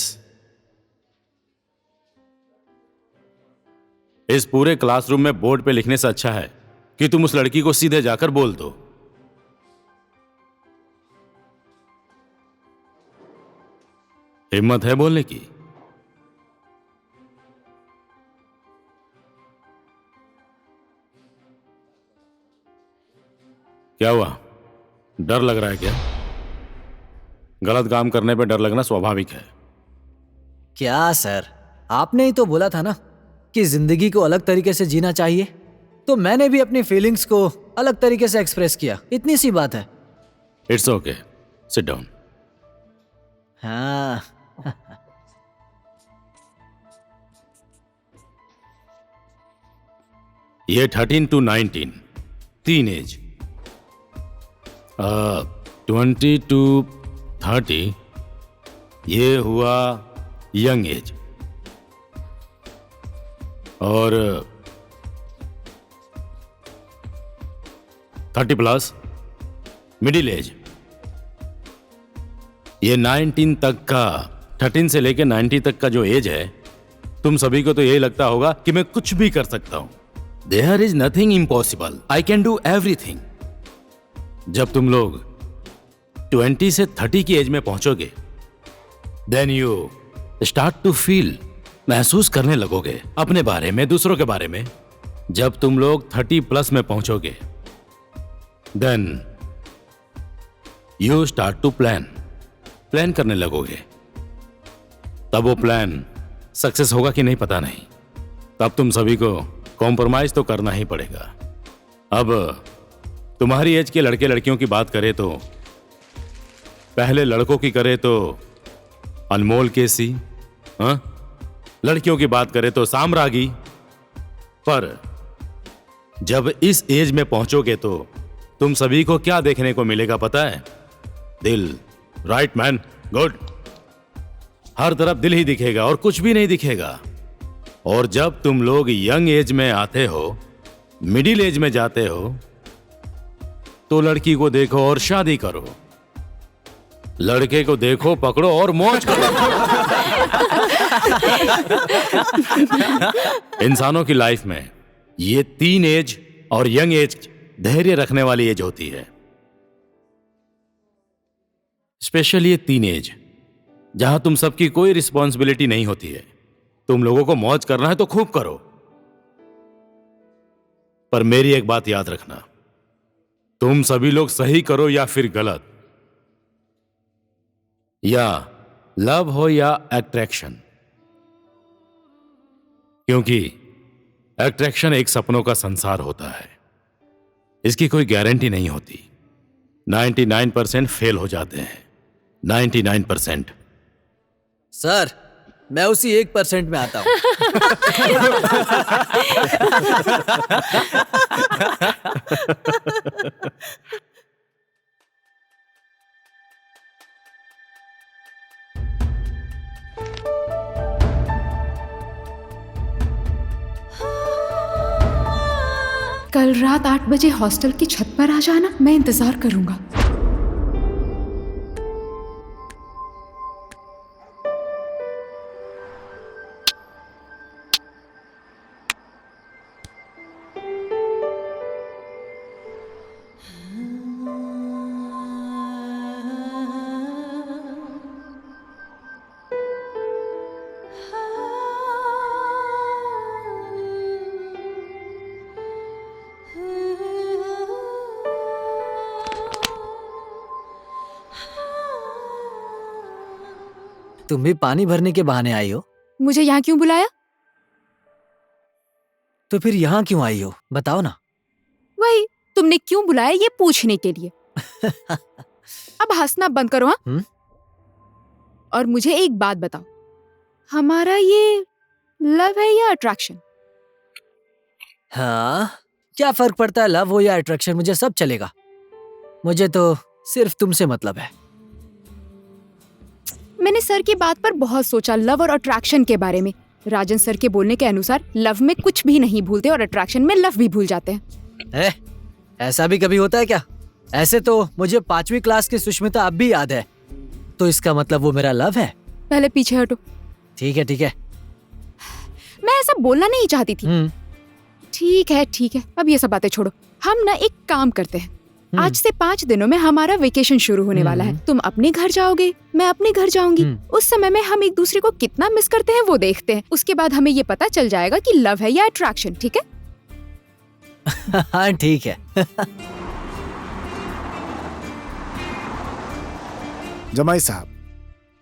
Speaker 10: इस पूरे क्लासरूम में बोर्ड पे लिखने से अच्छा है कि तुम उस लड़की को सीधे जाकर बोल दो। हिम्मत है बोलने की? क्या हुआ? डर लग रहा है क्या? गलत काम करने पे डर लगना स्वाभाविक है।
Speaker 2: क्या सर, आपने ही तो बोला था ना कि जिंदगी को अलग तरीके से जीना चाहिए, तो मैंने भी अपनी फीलिंग्स को अलग तरीके से एक्सप्रेस किया। इतनी सी बात है।
Speaker 10: It's okay, sit down.
Speaker 2: हाँ।
Speaker 10: ये 13 to 19 टीन एज, 20 to 30 ये हुआ यंग एज, और 30 प्लस मिडिल एज। ये 19 तक का, 13 से लेके 90 तक का जो एज है, तुम सभी को तो यही लगता होगा कि मैं कुछ भी कर सकता हूं। There is nothing impossible, I can do everything. जब तुम लोग 20 से 30 की एज में पहुंचोगे, then you start to feel, महसूस करने लगोगे अपने बारे में, दूसरों के बारे में। जब तुम लोग 30 प्लस में पहुंचोगे, then you start to plan करने लगोगे। तब वो प्लान सक्सेस होगा कि नहीं पता नहीं, तब तुम सभी को कॉम्प्रोमाइज तो करना ही पड़ेगा। अब तुम्हारी एज के लड़के लड़कियों की बात करें तो, पहले लड़कों की करें तो अनमोल केसी, हाँ? लड़कियों की बात करें तो साम्रागी। पर जब इस एज में पहुंचोगे तो तुम सभी को क्या देखने को मिलेगा पता है? दिल। Right man, good. हर तरफ दिल ही दिखेगा और कुछ भी नहीं दिखेगा। और जब तुम लोग यंग एज में आते हो, मिडिल एज में जाते हो, तो लड़की को देखो और शादी करो, लड़के को देखो, पकड़ो और मौज करो। इंसानों की लाइफ में ये 3 एज और यंग एज धैर्य रखने वाली एज होती है। स्पेशली ये 3 एज जहां तुम सबकी कोई रिस्पॉन्सिबिलिटी नहीं होती है। तुम लोगों को मौज करना है तो खूब करो, पर मेरी एक बात याद रखना, तुम सभी लोग सही करो या फिर गलत, या लव हो या अट्रैक्शन, क्योंकि अट्रैक्शन एक सपनों का संसार होता है, इसकी कोई गारंटी नहीं होती। 99% फेल हो जाते हैं, 99%।
Speaker 2: सर, मैं उसी 1% में आता हूं।
Speaker 8: कल रात 8 बजे हॉस्टल की छत पर आ जाना, मैं इंतजार करूंगा।
Speaker 2: तुम भी पानी भरने के बहाने आई हो?
Speaker 8: मुझे यहाँ क्यों बुलाया?
Speaker 2: तो फिर यहाँ क्यों आई हो, बताओ ना।
Speaker 8: वही, तुमने क्यों बुलाया ये पूछने के लिए। अब हंसना बंद करो। हाँ, और मुझे एक बात बताओ, हमारा ये लव है या अट्रैक्शन?
Speaker 2: हाँ, क्या फर्क पड़ता है लव हो या अट्रैक्शन, मुझे सब चलेगा। मुझे तो सिर्फ तुमसे मतलब है।
Speaker 8: मैंने सर की बात पर बहुत सोचा, लव और अट्रैक्शन के बारे में। राजन सर के बोलने के अनुसार लव में कुछ भी नहीं भूलते और अट्रैक्शन में लव भी भूल जाते हैं।
Speaker 2: ऐसा भी कभी होता है क्या? ऐसे तो मुझे 5वीं क्लास की सुष्मिता अब भी याद है, तो इसका मतलब वो मेरा लव है।
Speaker 8: पहले पीछे हटो।
Speaker 2: ठीक है ठीक है,
Speaker 8: मैं ऐसा बोलना नहीं चाहती थी। ठीक है, अब ये सब बातें छोड़ो। हम ना एक काम करते हैं, आज से 5 दिनों में हमारा वेकेशन शुरू होने वाला है। तुम अपने घर जाओगे, मैं अपने घर जाऊंगी। उस समय में हम एक दूसरे को कितना मिस करते हैं वो देखते हैं। उसके बाद हमें ये पता चल जाएगा कि लव है या अट्रैक्शन। ठीक है?
Speaker 2: हाँ ठीक है।
Speaker 4: जमाई साहब,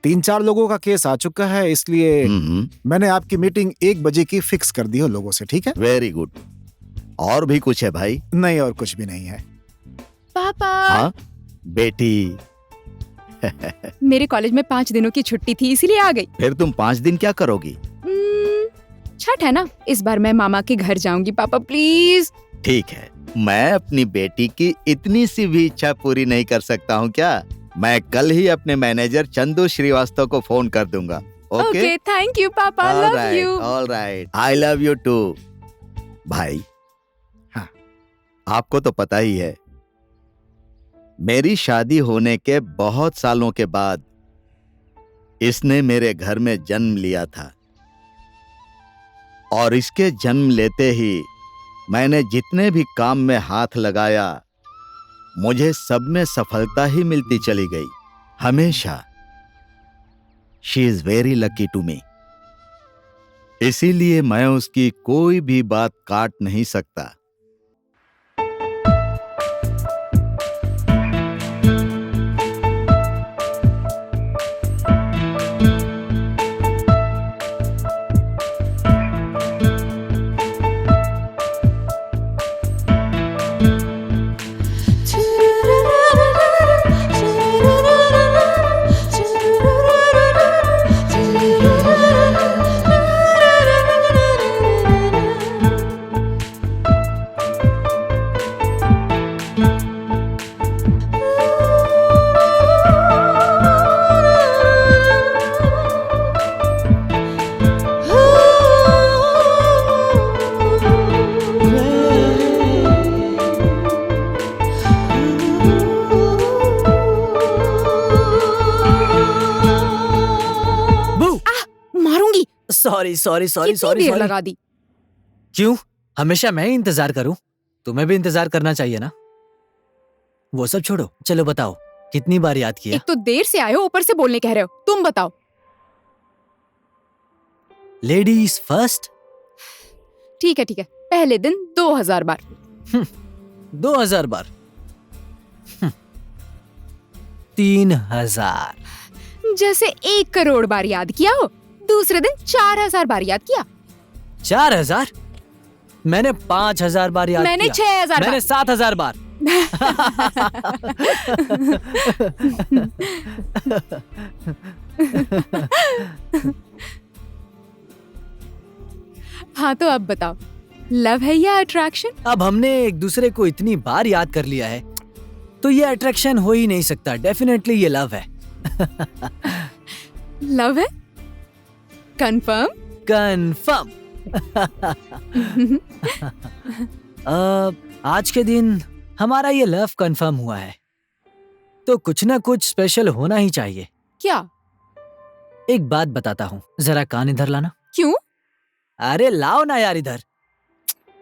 Speaker 4: 3-4 लोगों का केस आ चुका है, इसलिए मैंने आपकी मीटिंग 1 बजे की फिक्स कर दी हो लोगों से। ठीक है?
Speaker 3: Very good. और भी कुछ है भाई?
Speaker 4: नहीं, और कुछ भी नहीं है।
Speaker 8: पापा।
Speaker 3: हाँ बेटी।
Speaker 8: मेरे कॉलेज में 5 दिनों की छुट्टी थी, इसीलिए आ गई।
Speaker 3: फिर तुम 5 दिन क्या करोगी?
Speaker 8: छठ है ना, इस बार मैं मामा के घर जाऊंगी। पापा प्लीज।
Speaker 3: ठीक है, मैं अपनी बेटी की इतनी सी भी इच्छा पूरी नहीं कर सकता हूँ क्या? मैं कल ही अपने मैनेजर चंदू श्रीवास्तव को फोन कर दूंगा।
Speaker 8: ओके, थैंक यू पापा, love you.
Speaker 3: Alright, I love you too. भाई,
Speaker 4: हाँ,
Speaker 3: आपको तो पता ही है, मेरी शादी होने के बहुत सालों के बाद इसने मेरे घर में जन्म लिया था, और इसके जन्म लेते ही मैंने जितने भी काम में हाथ लगाया, मुझे सब में सफलता ही मिलती चली गई, हमेशा। She is very lucky to me. इसीलिए मैं उसकी कोई भी बात काट नहीं सकता।
Speaker 2: सॉरी
Speaker 8: लगा दी।
Speaker 2: क्यों? हमेशा मैं ही इंतजार करूं? तुम्हें भी इंतजार करना चाहिए ना। वो सब छोड़ो, चलो बताओ कितनी बार याद किया?
Speaker 8: एक तो देर से आए हो, ऊपर से बोलने कह रहे हो। तुम बताओ।
Speaker 2: Ladies first.
Speaker 8: ठीक है, पहले दिन 2000 बार।
Speaker 2: 2000 बार। 3000।
Speaker 8: जैसे 1 करोड़ बार याद किया हो। दूसरे दिन 4000 बार याद किया।
Speaker 2: 4000? मैंने 5000 बार याद
Speaker 8: मैंने
Speaker 2: किया।
Speaker 8: 6000
Speaker 2: मैंने 7000 बार।
Speaker 8: हाँ, तो अब बताओ, लव है या अट्रैक्शन?
Speaker 2: अब हमने एक दूसरे को इतनी बार याद कर लिया है, तो ये अट्रैक्शन हो ही नहीं सकता। डेफिनेटली ये लव है।
Speaker 8: लव है? कंफर्म?
Speaker 2: कंफर्म। आज के दिन हमारा ये लव कंफर्म हुआ है, तो कुछ ना कुछ स्पेशल होना ही चाहिए।
Speaker 8: क्या?
Speaker 2: एक बात बताता हूँ, जरा कान इधर लाना।
Speaker 8: क्यों?
Speaker 2: अरे लाओ ना यार इधर।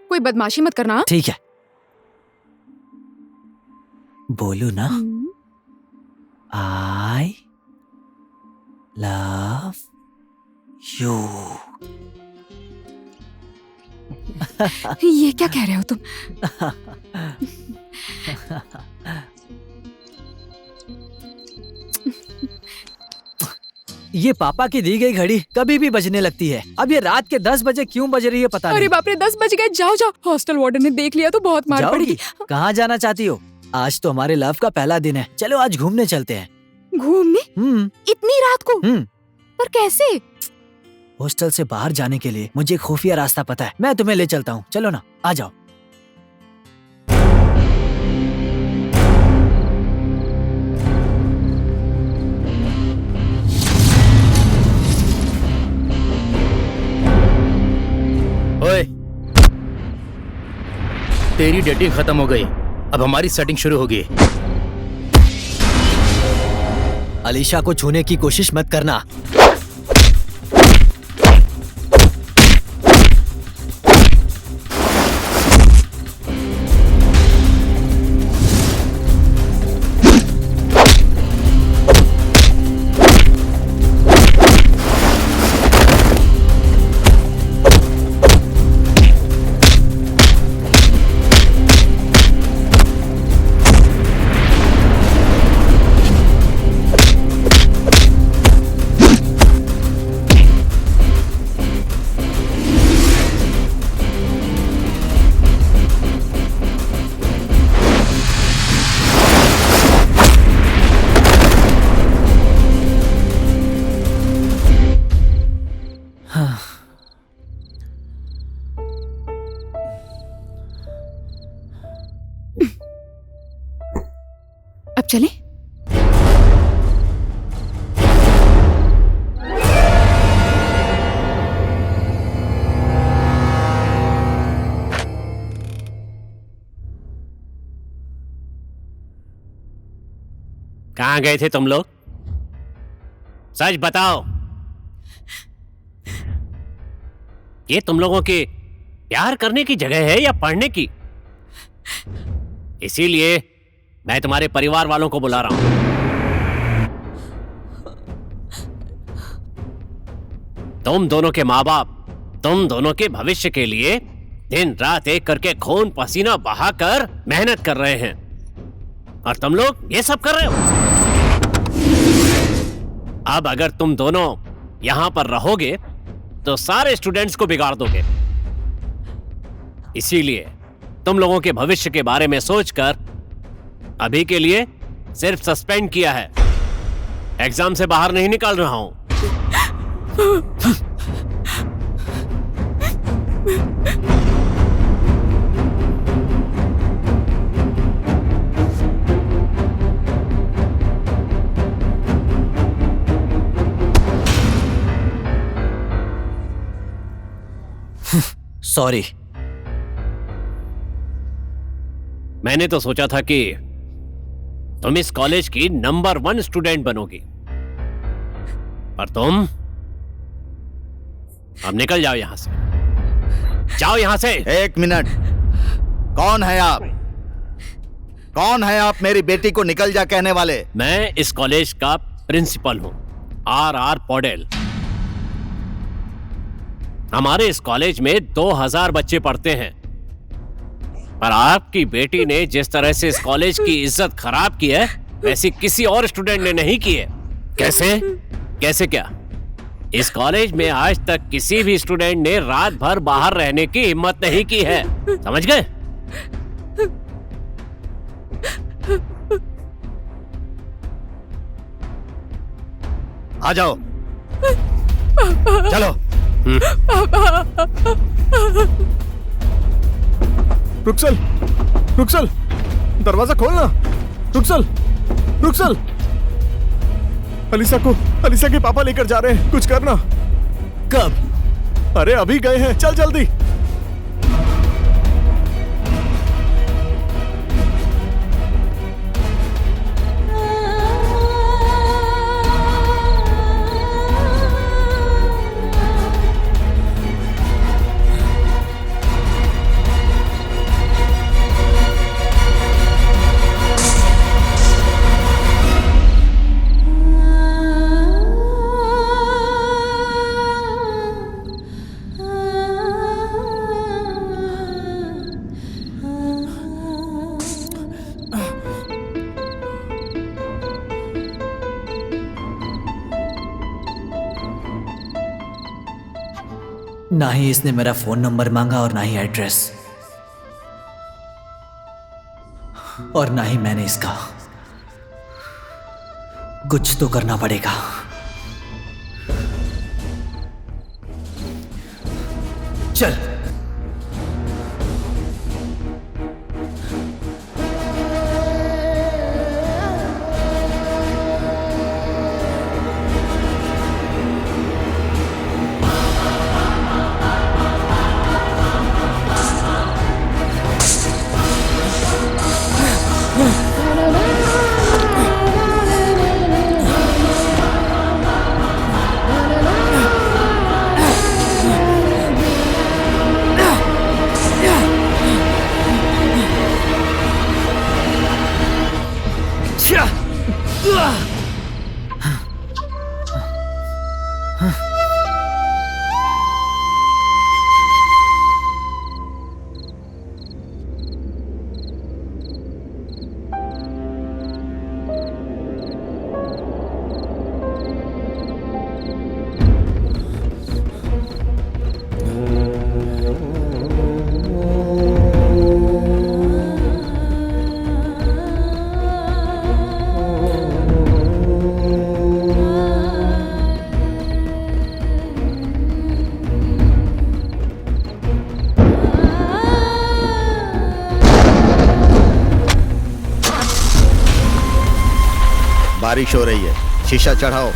Speaker 8: कोई बदमाशी मत करना।
Speaker 2: ठीक है, बोलू ना, आई लव यू।
Speaker 8: ये क्या कह रहे हो तुम?
Speaker 2: ये पापा की दी गई घड़ी कभी भी बजने लगती है। अब ये रात के 10 बजे क्यों बज रही है पता नहीं।
Speaker 8: अरे बाप रे, 10 बज गए। जाओ जाओ, हॉस्टल वार्डन ने देख लिया तो बहुत मार
Speaker 2: जाओगी?
Speaker 8: पड़ेगी।
Speaker 2: कहाँ जाना चाहती हो? आज तो हमारे लव का पहला दिन है, चलो आज घूमने चलते हैं।
Speaker 8: घूमने? इतनी रात को? पर कैसे?
Speaker 2: हॉस्टल से बाहर जाने के लिए मुझे खुफिया रास्ता पता है, मैं तुम्हें ले चलता हूँ, चलो ना, आ जाओ।
Speaker 7: ओए, तेरी डेटिंग खत्म हो गई, अब हमारी सेटिंग शुरू होगी।
Speaker 2: अलीशा को छूने की कोशिश मत करना।
Speaker 8: अब चलें?
Speaker 1: कहाँ गए थे तुम लोग? सच बताओ। ये तुम लोगों की प्यार करने की जगह है या पढ़ने की? इसीलिए मैं तुम्हारे परिवार वालों को बुला रहा हूं। तुम दोनों के माँ बाप तुम दोनों के भविष्य के लिए दिन रात एक करके खून पसीना बहाकर मेहनत कर रहे हैं, और तुम लोग ये सब कर रहे हो। अब अगर तुम दोनों यहां पर रहोगे तो सारे स्टूडेंट्स को बिगाड़ दोगे। इसीलिए तुम लोगों के भविष्य के बारे में सोचकर अभी के लिए सिर्फ सस्पेंड किया है। एग्जाम से बाहर नहीं निकाल रहा हूं।
Speaker 2: सॉरी।
Speaker 1: मैंने तो सोचा था कि तुम इस कॉलेज की नंबर 1 स्टूडेंट बनोगी, पर तुम अब निकल जाओ यहां से। जाओ यहां से।
Speaker 3: 1 मिनट, कौन है आप? कौन है आप मेरी बेटी को निकल जा कहने वाले?
Speaker 1: मैं इस कॉलेज का प्रिंसिपल हूं, आर पौडेल। हमारे इस कॉलेज में 2000 बच्चे पढ़ते हैं, पर आपकी बेटी ने जिस तरह से इस कॉलेज की इज्जत खराब की है, वैसी किसी और स्टूडेंट ने नहीं की है। कैसे? कैसे क्या? इस कॉलेज में आज तक किसी भी स्टूडेंट ने रात भर बाहर रहने की हिम्मत नहीं की है। समझ गए?
Speaker 3: आ जाओ, चलो।
Speaker 9: रुक्सल, रुक्सल, दरवाजा खोलना। रुक्सल, रुक्सल, अलीसा के पापा लेकर जा रहे हैं, कुछ करना।
Speaker 2: कब?
Speaker 9: अरे अभी गए हैं, चल जल्दी।
Speaker 2: ना ही इसने मेरा फोन नंबर मांगा और ना ही एड्रेस, और ना ही मैंने इसका। कुछ तो करना पड़ेगा। चल।
Speaker 3: बारिश हो रही है, शीशा चढ़ाओ।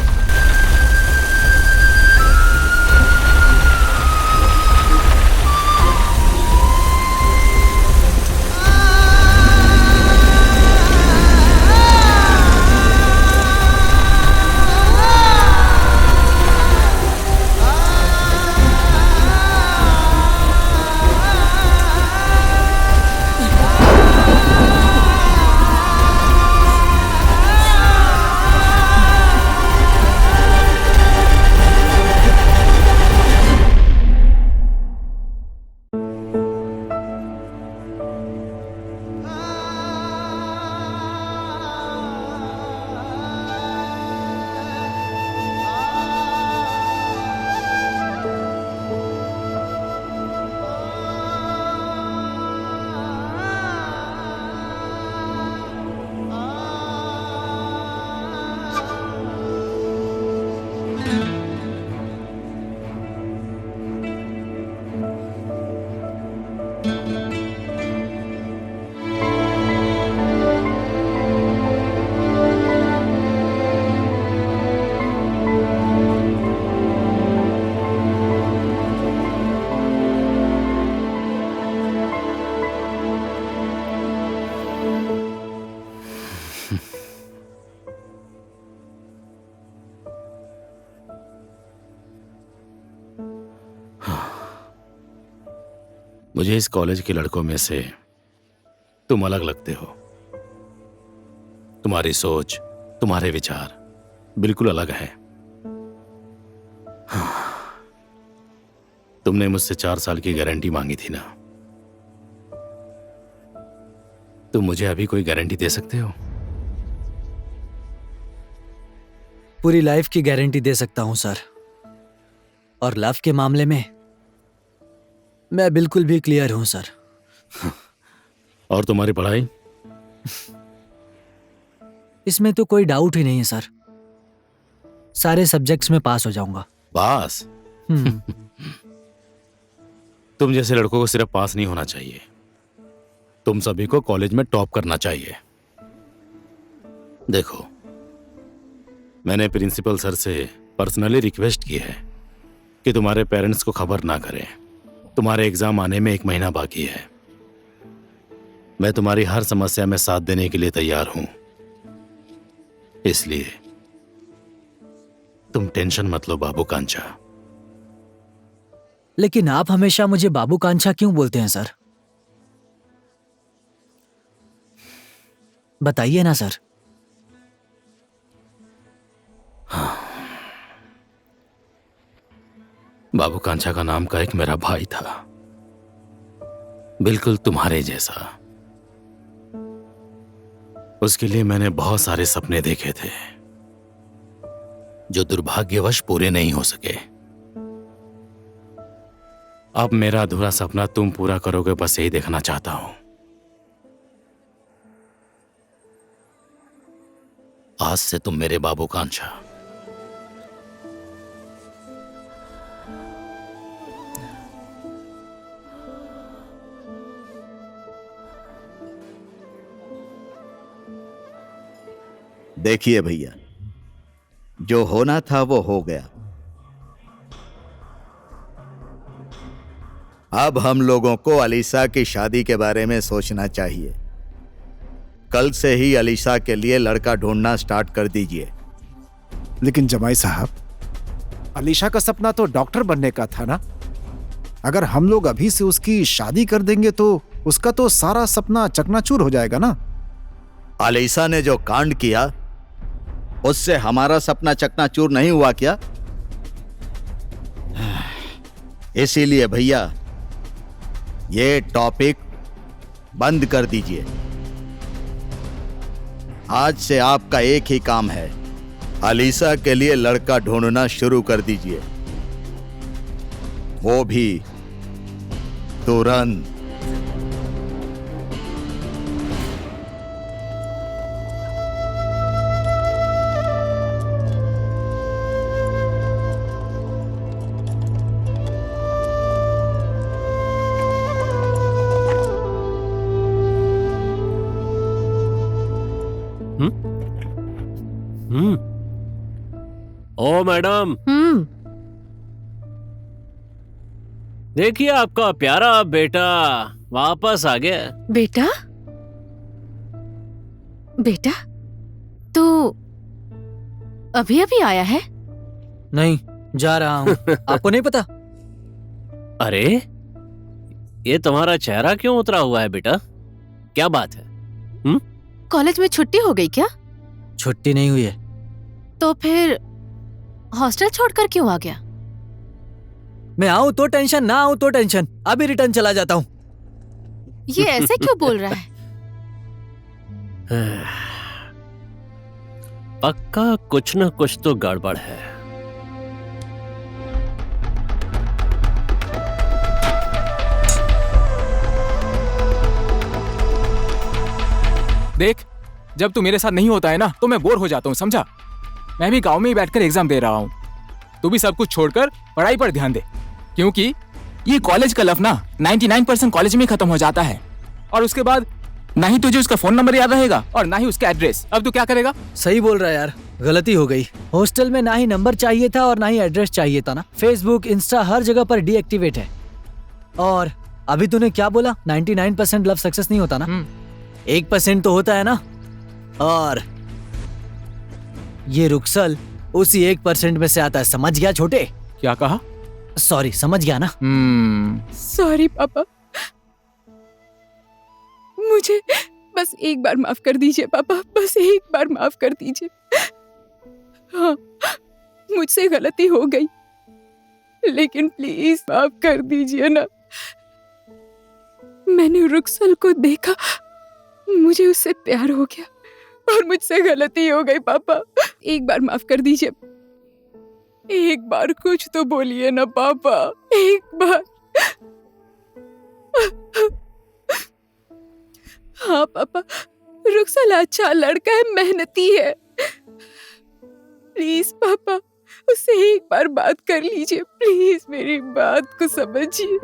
Speaker 10: मुझे इस कॉलेज के लड़कों में से तुम अलग लगते हो। तुम्हारी सोच, तुम्हारे विचार बिल्कुल अलग है। तुमने मुझसे 4 साल की गारंटी मांगी थी ना, तुम मुझे अभी कोई गारंटी दे सकते हो?
Speaker 2: पूरी लाइफ की गारंटी दे सकता हूं सर, और लव के मामले में मैं बिल्कुल भी क्लियर हूं सर।
Speaker 10: और तुम्हारी पढ़ाई?
Speaker 2: इसमें तो कोई डाउट ही नहीं है सर, सारे सब्जेक्ट्स में पास हो जाऊंगा।
Speaker 10: पास? तुम जैसे लड़कों को सिर्फ पास नहीं होना चाहिए, तुम सभी को कॉलेज में टॉप करना चाहिए। देखो, मैंने प्रिंसिपल सर से पर्सनली रिक्वेस्ट की है कि तुम्हारे पेरेंट्स को खबर ना करें। तुम्हारे एग्जाम आने में 1 महीना बाकी है। मैं तुम्हारी हर समस्या में साथ देने के लिए तैयार हूं, इसलिए तुम टेंशन मत लो बाबू कांचा।
Speaker 2: लेकिन आप हमेशा मुझे बाबू कांचा क्यों बोलते हैं सर? बताइए ना सर।
Speaker 10: बाबू कांचा का नाम का एक मेरा भाई था, बिल्कुल तुम्हारे जैसा। उसके लिए मैंने बहुत सारे सपने देखे थे जो दुर्भाग्यवश पूरे नहीं हो सके। अब मेरा अधूरा सपना तुम पूरा करोगे, बस यही देखना चाहता हूं। आज से तुम मेरे बाबू कांचा।
Speaker 3: देखिए भैया, जो होना था वो हो गया। अब हम लोगों को अलीसा की शादी के बारे में सोचना चाहिए। कल से ही अलीसा के लिए लड़का ढूंढना स्टार्ट कर दीजिए।
Speaker 4: लेकिन जमाई साहब, अलीशा का सपना तो डॉक्टर बनने का था ना। अगर हम लोग अभी से उसकी शादी कर देंगे तो उसका तो सारा सपना चकनाचूर हो जाएगा ना।
Speaker 3: अलीसा ने जो कांड किया उससे हमारा सपना चकनाचूर नहीं हुआ क्या? इसीलिए भैया ये टॉपिक बंद कर दीजिए। आज से आपका एक ही काम है, अलीसा के लिए लड़का ढूंढना शुरू कर दीजिए, वो भी तुरंत।
Speaker 1: ओ मैडम, देखिए आपका प्यारा बेटा वापस आ गया।
Speaker 5: बेटा? बेटा तू अभी अभी आया है?
Speaker 2: नहीं, जा रहा हूँ। आपको नहीं पता?
Speaker 1: अरे ये तुम्हारा चेहरा क्यों उतरा हुआ है बेटा? क्या बात है?
Speaker 5: कॉलेज में छुट्टी हो गई क्या?
Speaker 2: छुट्टी नहीं हुई है।
Speaker 5: तो फिर हॉस्टल छोड़कर क्यों आ गया?
Speaker 2: मैं आऊं तो टेंशन, ना आऊं तो टेंशन। अभी रिटर्न चला जाता हूँ।
Speaker 5: ये ऐसे क्यों बोल रहा है?
Speaker 1: पक्का कुछ न कुछ तो गड़बड़ है।
Speaker 11: देख, जब तू मेरे साथ नहीं होता है ना तो मैं बोर हो जाता हूँ, समझा? मैं भी गांव में ही बैठकर एग्जाम दे रहा हूँ। तू भी सब कुछ छोड़कर पढ़ाई पर ध्यान दे, क्योंकि ये कॉलेज का लफ ना 99% कॉलेज में ही खत्म हो जाता है। और उसके बाद ना ही तुझे उसका फोन नंबर याद रहेगा और ना ही उसका एड्रेस। अब तू क्या करेगा?
Speaker 2: सही बोल रहा है यार, गलती हो गई। हॉस्टल में ना ही नंबर चाहिए था और ना ही एड्रेस चाहिए था ना। फेसबुक, इंस्टा हर जगह पर डीएक्टिवेट है। और अभी तूने क्या बोला? 99% लव सक्सेस नहीं होता ना, 1% तो होता है ना। और ये रुक्सल उसी 1% में से आता है, समझ गया छोटे?
Speaker 11: क्या कहा?
Speaker 2: सॉरी, समझ गया ना?
Speaker 8: सॉरी पापा, मुझे बस एक बार माफ कर दीजिए पापा, बस एक बार माफ कर दीजिए। हाँ, मुझसे गलती हो गई, लेकिन प्लीज माफ कर दीजिए ना। मैंने रुक्सल को देखा, मुझे उससे प्यार हो गया और मुझसे गलती हो गई पापा। एक बार माफ कर दीजिए, एक बार कुछ तो बोलिए ना पापा, एक बार। हाँ पापा, रुक्सल अच्छा लड़का है, मेहनती है। प्लीज पापा, उससे एक बार बात कर लीजिए, प्लीज मेरी बात को समझिए।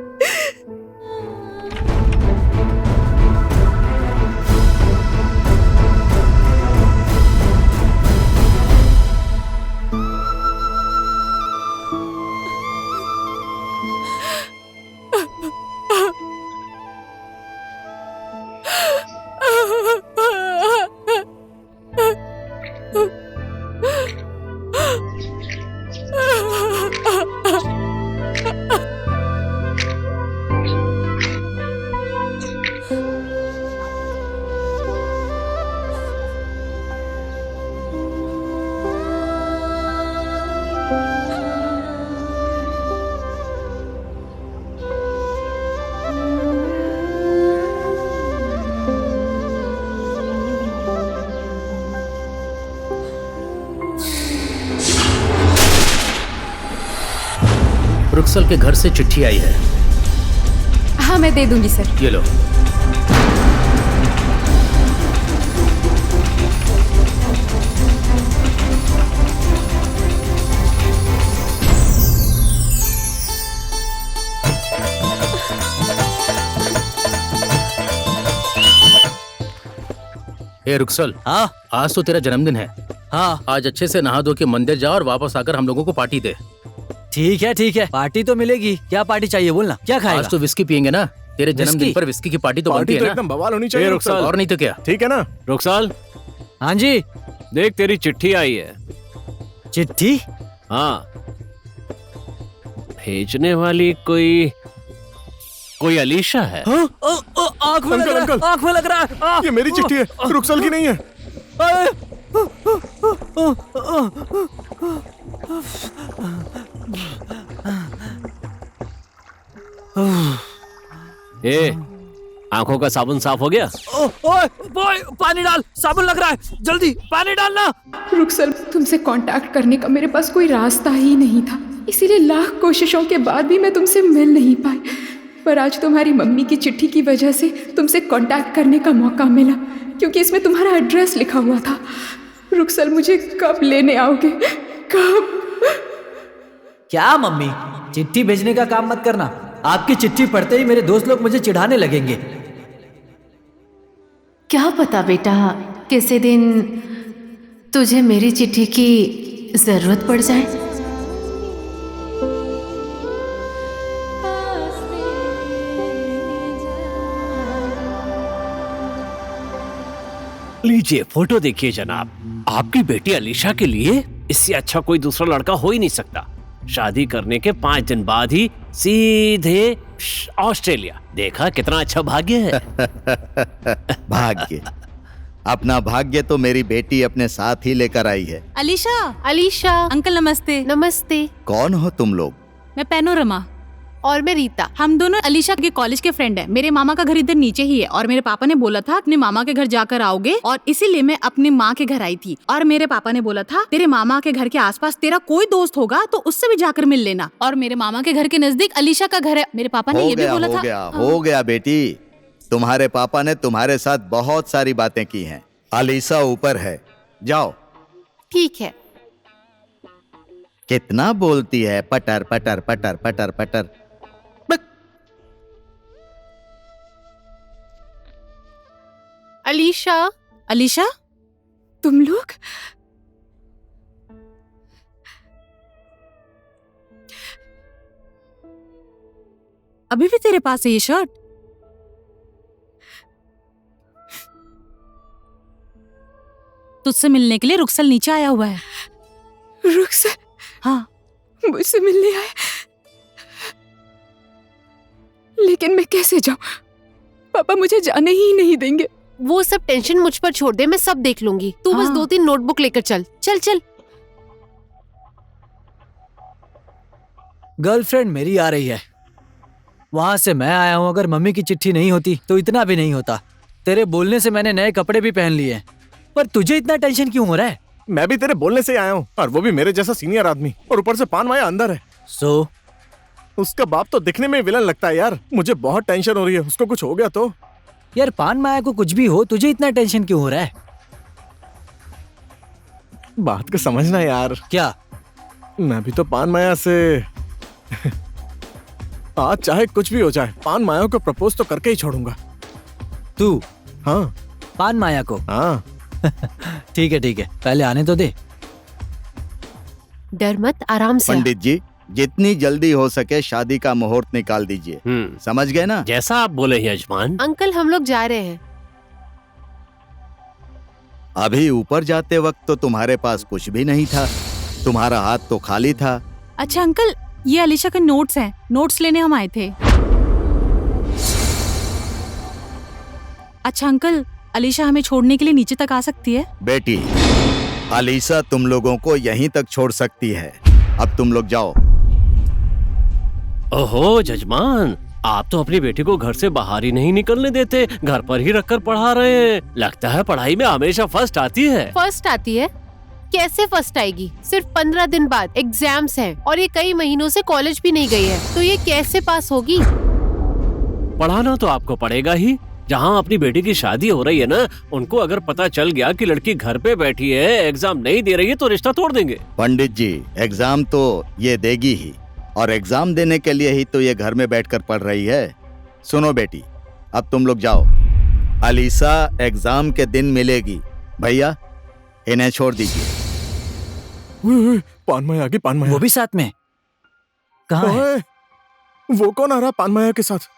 Speaker 7: रुक्सल के घर से चिट्ठी आई है।
Speaker 8: हाँ मैं दे दूंगी सर।
Speaker 7: ये लो। ए रुक्सल,
Speaker 2: हाँ
Speaker 7: आज तो तेरा जन्मदिन है।
Speaker 2: हाँ
Speaker 7: आज अच्छे से नहा धो के मंदिर जा और वापस आकर हम लोगों को पार्टी दे।
Speaker 2: ठीक है, पार्टी तो मिलेगी। क्या पार्टी चाहिए बोलना, क्या खाएगा?
Speaker 7: आज तो विस्की पियेंगे ना, तेरे जन्मदिन पर विस्की की पार्टी तो बनती है ना।
Speaker 9: एकदम बवाल होनी चाहिए रुखसाल।
Speaker 7: और नहीं तो क्या।
Speaker 9: ठीक है ना
Speaker 1: रुखसाल?
Speaker 2: हाँ जी।
Speaker 1: देख तेरी चिट्ठी आई है।
Speaker 2: चिट्ठी?
Speaker 1: हाँ, भेजने वाली कोई अलीशा है।
Speaker 2: आँख में लग रहा है, आँख में लग रहा है।
Speaker 9: ये मेरी चिट्ठी है, रुखसाल की नहीं है।
Speaker 1: ए, आंखों का साबुन साफ हो गया?
Speaker 2: ओए, पानी डाल, साबुन लग रहा है, जल्दी पानी डालना।
Speaker 12: रुखसर, तुमसे कांटेक्ट करने का मेरे पास कोई रास्ता ही नहीं था, इसीलिए लाख कोशिशों के बाद भी मैं तुमसे मिल नहीं पाई। पर आज तुम्हारी मम्मी की चिट्ठी की वजह से तुमसे कांटेक्ट करने का मौका मिला, क्योंकि इसमें तुम्हारा एड्रेस लिखा हुआ था। रुखसर, मुझे कब लेने आओगे, कब?
Speaker 2: क्या मम्मी, चिट्ठी भेजने का काम मत करना। आपकी चिट्ठी पढ़ते ही मेरे दोस्त लोग मुझे चिढ़ाने लगेंगे।
Speaker 5: क्या पता बेटा, किसी दिन तुझे मेरी चिट्ठी की जरूरत पड़ जाए।
Speaker 1: लीजिए फोटो देखिए जनाब, आपकी बेटी अलीशा के लिए इससे अच्छा कोई दूसरा लड़का हो ही नहीं सकता। शादी करने के 5 दिन बाद ही सीधे ऑस्ट्रेलिया। देखा कितना अच्छा भाग्य है।
Speaker 3: भाग्य? अपना भाग्य तो मेरी बेटी अपने साथ ही लेकर आई है।
Speaker 6: अलीशा अंकल नमस्ते।
Speaker 5: नमस्ते।
Speaker 3: कौन हो तुम लोग?
Speaker 6: मैं पैनोरमा
Speaker 5: और मैं रीता।
Speaker 6: हम दोनों अलीशा के कॉलेज के फ्रेंड हैं। मेरे मामा का घर इधर नीचे ही है और मेरे पापा ने बोला था अपने मामा के घर जाकर आओगे, और इसीलिए मैं अपनी माँ के घर आई थी। और मेरे पापा ने बोला था तेरे मामा के घर के आसपास तेरा कोई दोस्त होगा तो उससे भी जाकर मिल लेना। और मेरे मामा के घर के नजदीक अलीशा का घर है। मेरे पापा ने ये भी बोला था।
Speaker 3: हो गया बेटी, तुम्हारे पापा ने तुम्हारे साथ बहुत सारी बातें की हैं। अलीशा ऊपर है, जाओ।
Speaker 5: ठीक है।
Speaker 3: कितना बोलती है, पटर पटर पटर पटर पटर।
Speaker 6: अलीशा,
Speaker 12: तुम लोग?
Speaker 6: अभी भी तेरे पास है ये शर्ट? तुझसे मिलने के लिए रुखसल नीचे आया हुआ है।
Speaker 12: रुखसल?
Speaker 6: हाँ,
Speaker 12: मुझसे मिलने आए, लेकिन मैं कैसे जाऊं? पापा मुझे जाने ही नहीं देंगे।
Speaker 5: वो सब टेंशन मुझ पर छोड़ दे, मैं सब देख लूंगी। तू बस 2-3 नोटबुक लेकर चल। चल चल।
Speaker 2: गर्लफ्रेंड मेरी आ रही है, वहां से मैं आया हूं। अगर मम्मी की चिट्ठी नहीं होती तो इतना भी नहीं होता। तेरे बोलने से मैंने नए कपड़े भी पहन लिए, पर तुझे इतना टेंशन क्यों हो रहा है?
Speaker 9: मैं भी तेरे बोलने से आया हूँ, और वो भी मेरे जैसा सीनियर आदमी, और ऊपर से पान माया अंदर है।
Speaker 2: उसका
Speaker 9: बाप तो दिखने में विलन लगता है यार। मुझे बहुत टेंशन हो रही है, उसको कुछ हो गया तो।
Speaker 2: यार पान माया को कुछ भी हो, तुझे इतना टेंशन क्यों हो रहा है?
Speaker 9: बात को समझना यार।
Speaker 2: क्या?
Speaker 9: मैं भी तो पान माया से आज चाहे कुछ भी हो जाए, पान माया को प्रपोज तो करके ही छोड़ूंगा।
Speaker 2: तू?
Speaker 9: हाँ।
Speaker 2: पान माया को?
Speaker 9: हाँ।
Speaker 2: ठीक है, पहले आने तो दे।
Speaker 5: डर मत, आराम से।
Speaker 3: पंडित जी, जितनी जल्दी हो सके शादी का मुहूर्त निकाल दीजिए। समझ गए ना?
Speaker 1: जैसा आप बोले यजमान।
Speaker 5: अंकल, हम लोग जा रहे हैं।
Speaker 3: अभी ऊपर जाते वक्त तो तुम्हारे पास कुछ भी नहीं था, तुम्हारा हाथ तो खाली था।
Speaker 6: अच्छा अंकल, ये अलीशा के नोट्स हैं, नोट्स लेने हम आए थे। अच्छा अंकल, अलीशा हमें छोड़ने के लिए नीचे तक आ सकती है?
Speaker 3: बेटी, अलीशा तुम लोगों को यहीं तक छोड़ सकती है। अब तुम लोग जाओ।
Speaker 1: ओहो जजमान, आप तो अपनी बेटी को घर से बाहर ही नहीं निकलने देते, घर पर ही रखकर पढ़ा रहे हैं। लगता है पढ़ाई में हमेशा फर्स्ट आती है।
Speaker 5: फर्स्ट आती है? कैसे फर्स्ट आएगी? सिर्फ 15 दिन बाद एग्जाम्स हैं और ये कई महीनों से कॉलेज भी नहीं गई है, तो ये कैसे पास होगी?
Speaker 1: पढ़ाना तो आपको पड़ेगा ही। जहाँ अपनी बेटी की शादी हो रही है ना, उनको अगर पता चल गया कि लड़की घर पे बैठी है, एग्जाम नहीं दे रही है, तो रिश्ता तोड़ देंगे।
Speaker 3: पंडित जी, एग्जाम तो ये देगी ही, और एग्जाम देने के लिए ही तो ये घर में बैठकर पढ़ रही है। सुनो बेटी, अब तुम लोग जाओ। अलीसा एग्जाम के दिन मिलेगी। भैया, इन्हें छोड़ दीजिए।
Speaker 9: पान माया आ गई, पान माया।
Speaker 2: वो भी साथ में? कहाँ है?
Speaker 9: ओए, वो कौन आ रहा पान माया के साथ?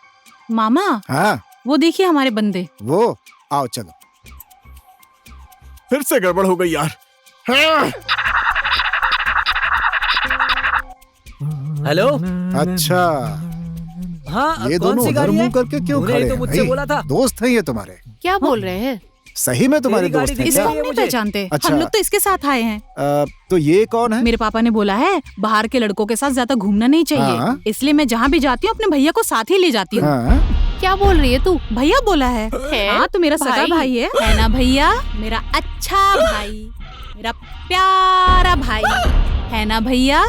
Speaker 6: मामा,
Speaker 4: हाँ,
Speaker 6: वो देखिए हमारे बंदे।
Speaker 4: वो आओ चलो।
Speaker 9: फिर से गड़बड़ हो गई यार। हाँ।
Speaker 2: हेलो।
Speaker 4: अच्छा,
Speaker 2: हाँ,
Speaker 4: ये
Speaker 2: कौन
Speaker 4: दोनों
Speaker 2: सी
Speaker 4: उधर
Speaker 2: गाड़ी
Speaker 4: मुंह
Speaker 2: है?
Speaker 4: करके क्यों
Speaker 2: तूने
Speaker 4: खड़े
Speaker 2: तो
Speaker 4: हैं
Speaker 2: मुझसे
Speaker 4: भाई?
Speaker 2: बोला था।
Speaker 4: दोस्त हैं ये तुम्हारे?
Speaker 5: क्या बोल रहे हैं?
Speaker 4: सही में तुम्हारे
Speaker 2: तेरी गाड़ी
Speaker 4: दोस्त हैं
Speaker 2: दिख
Speaker 4: क्या?
Speaker 6: इसको हम नहीं पहचानते।
Speaker 4: अच्छा।
Speaker 6: हम लोग तो इसके साथ आए हैं।
Speaker 4: तो ये कौन है?
Speaker 6: मेरे पापा ने बोला है बाहर के लड़कों के साथ ज्यादा घूमना नहीं चाहिए,
Speaker 4: हाँ।
Speaker 6: इसलिए मैं जहाँ भी जाती हूँ अपने भैया को साथ ही ले जाती हूँ।
Speaker 4: हाँ।
Speaker 5: क्या बोल रही है तू?
Speaker 6: भैया बोला है। हाँ, तो मेरा सगा
Speaker 5: भाई?
Speaker 6: भाई है ना भैया? मेरा अच्छा भाई, मेरा प्यारा भाई है ना भैया?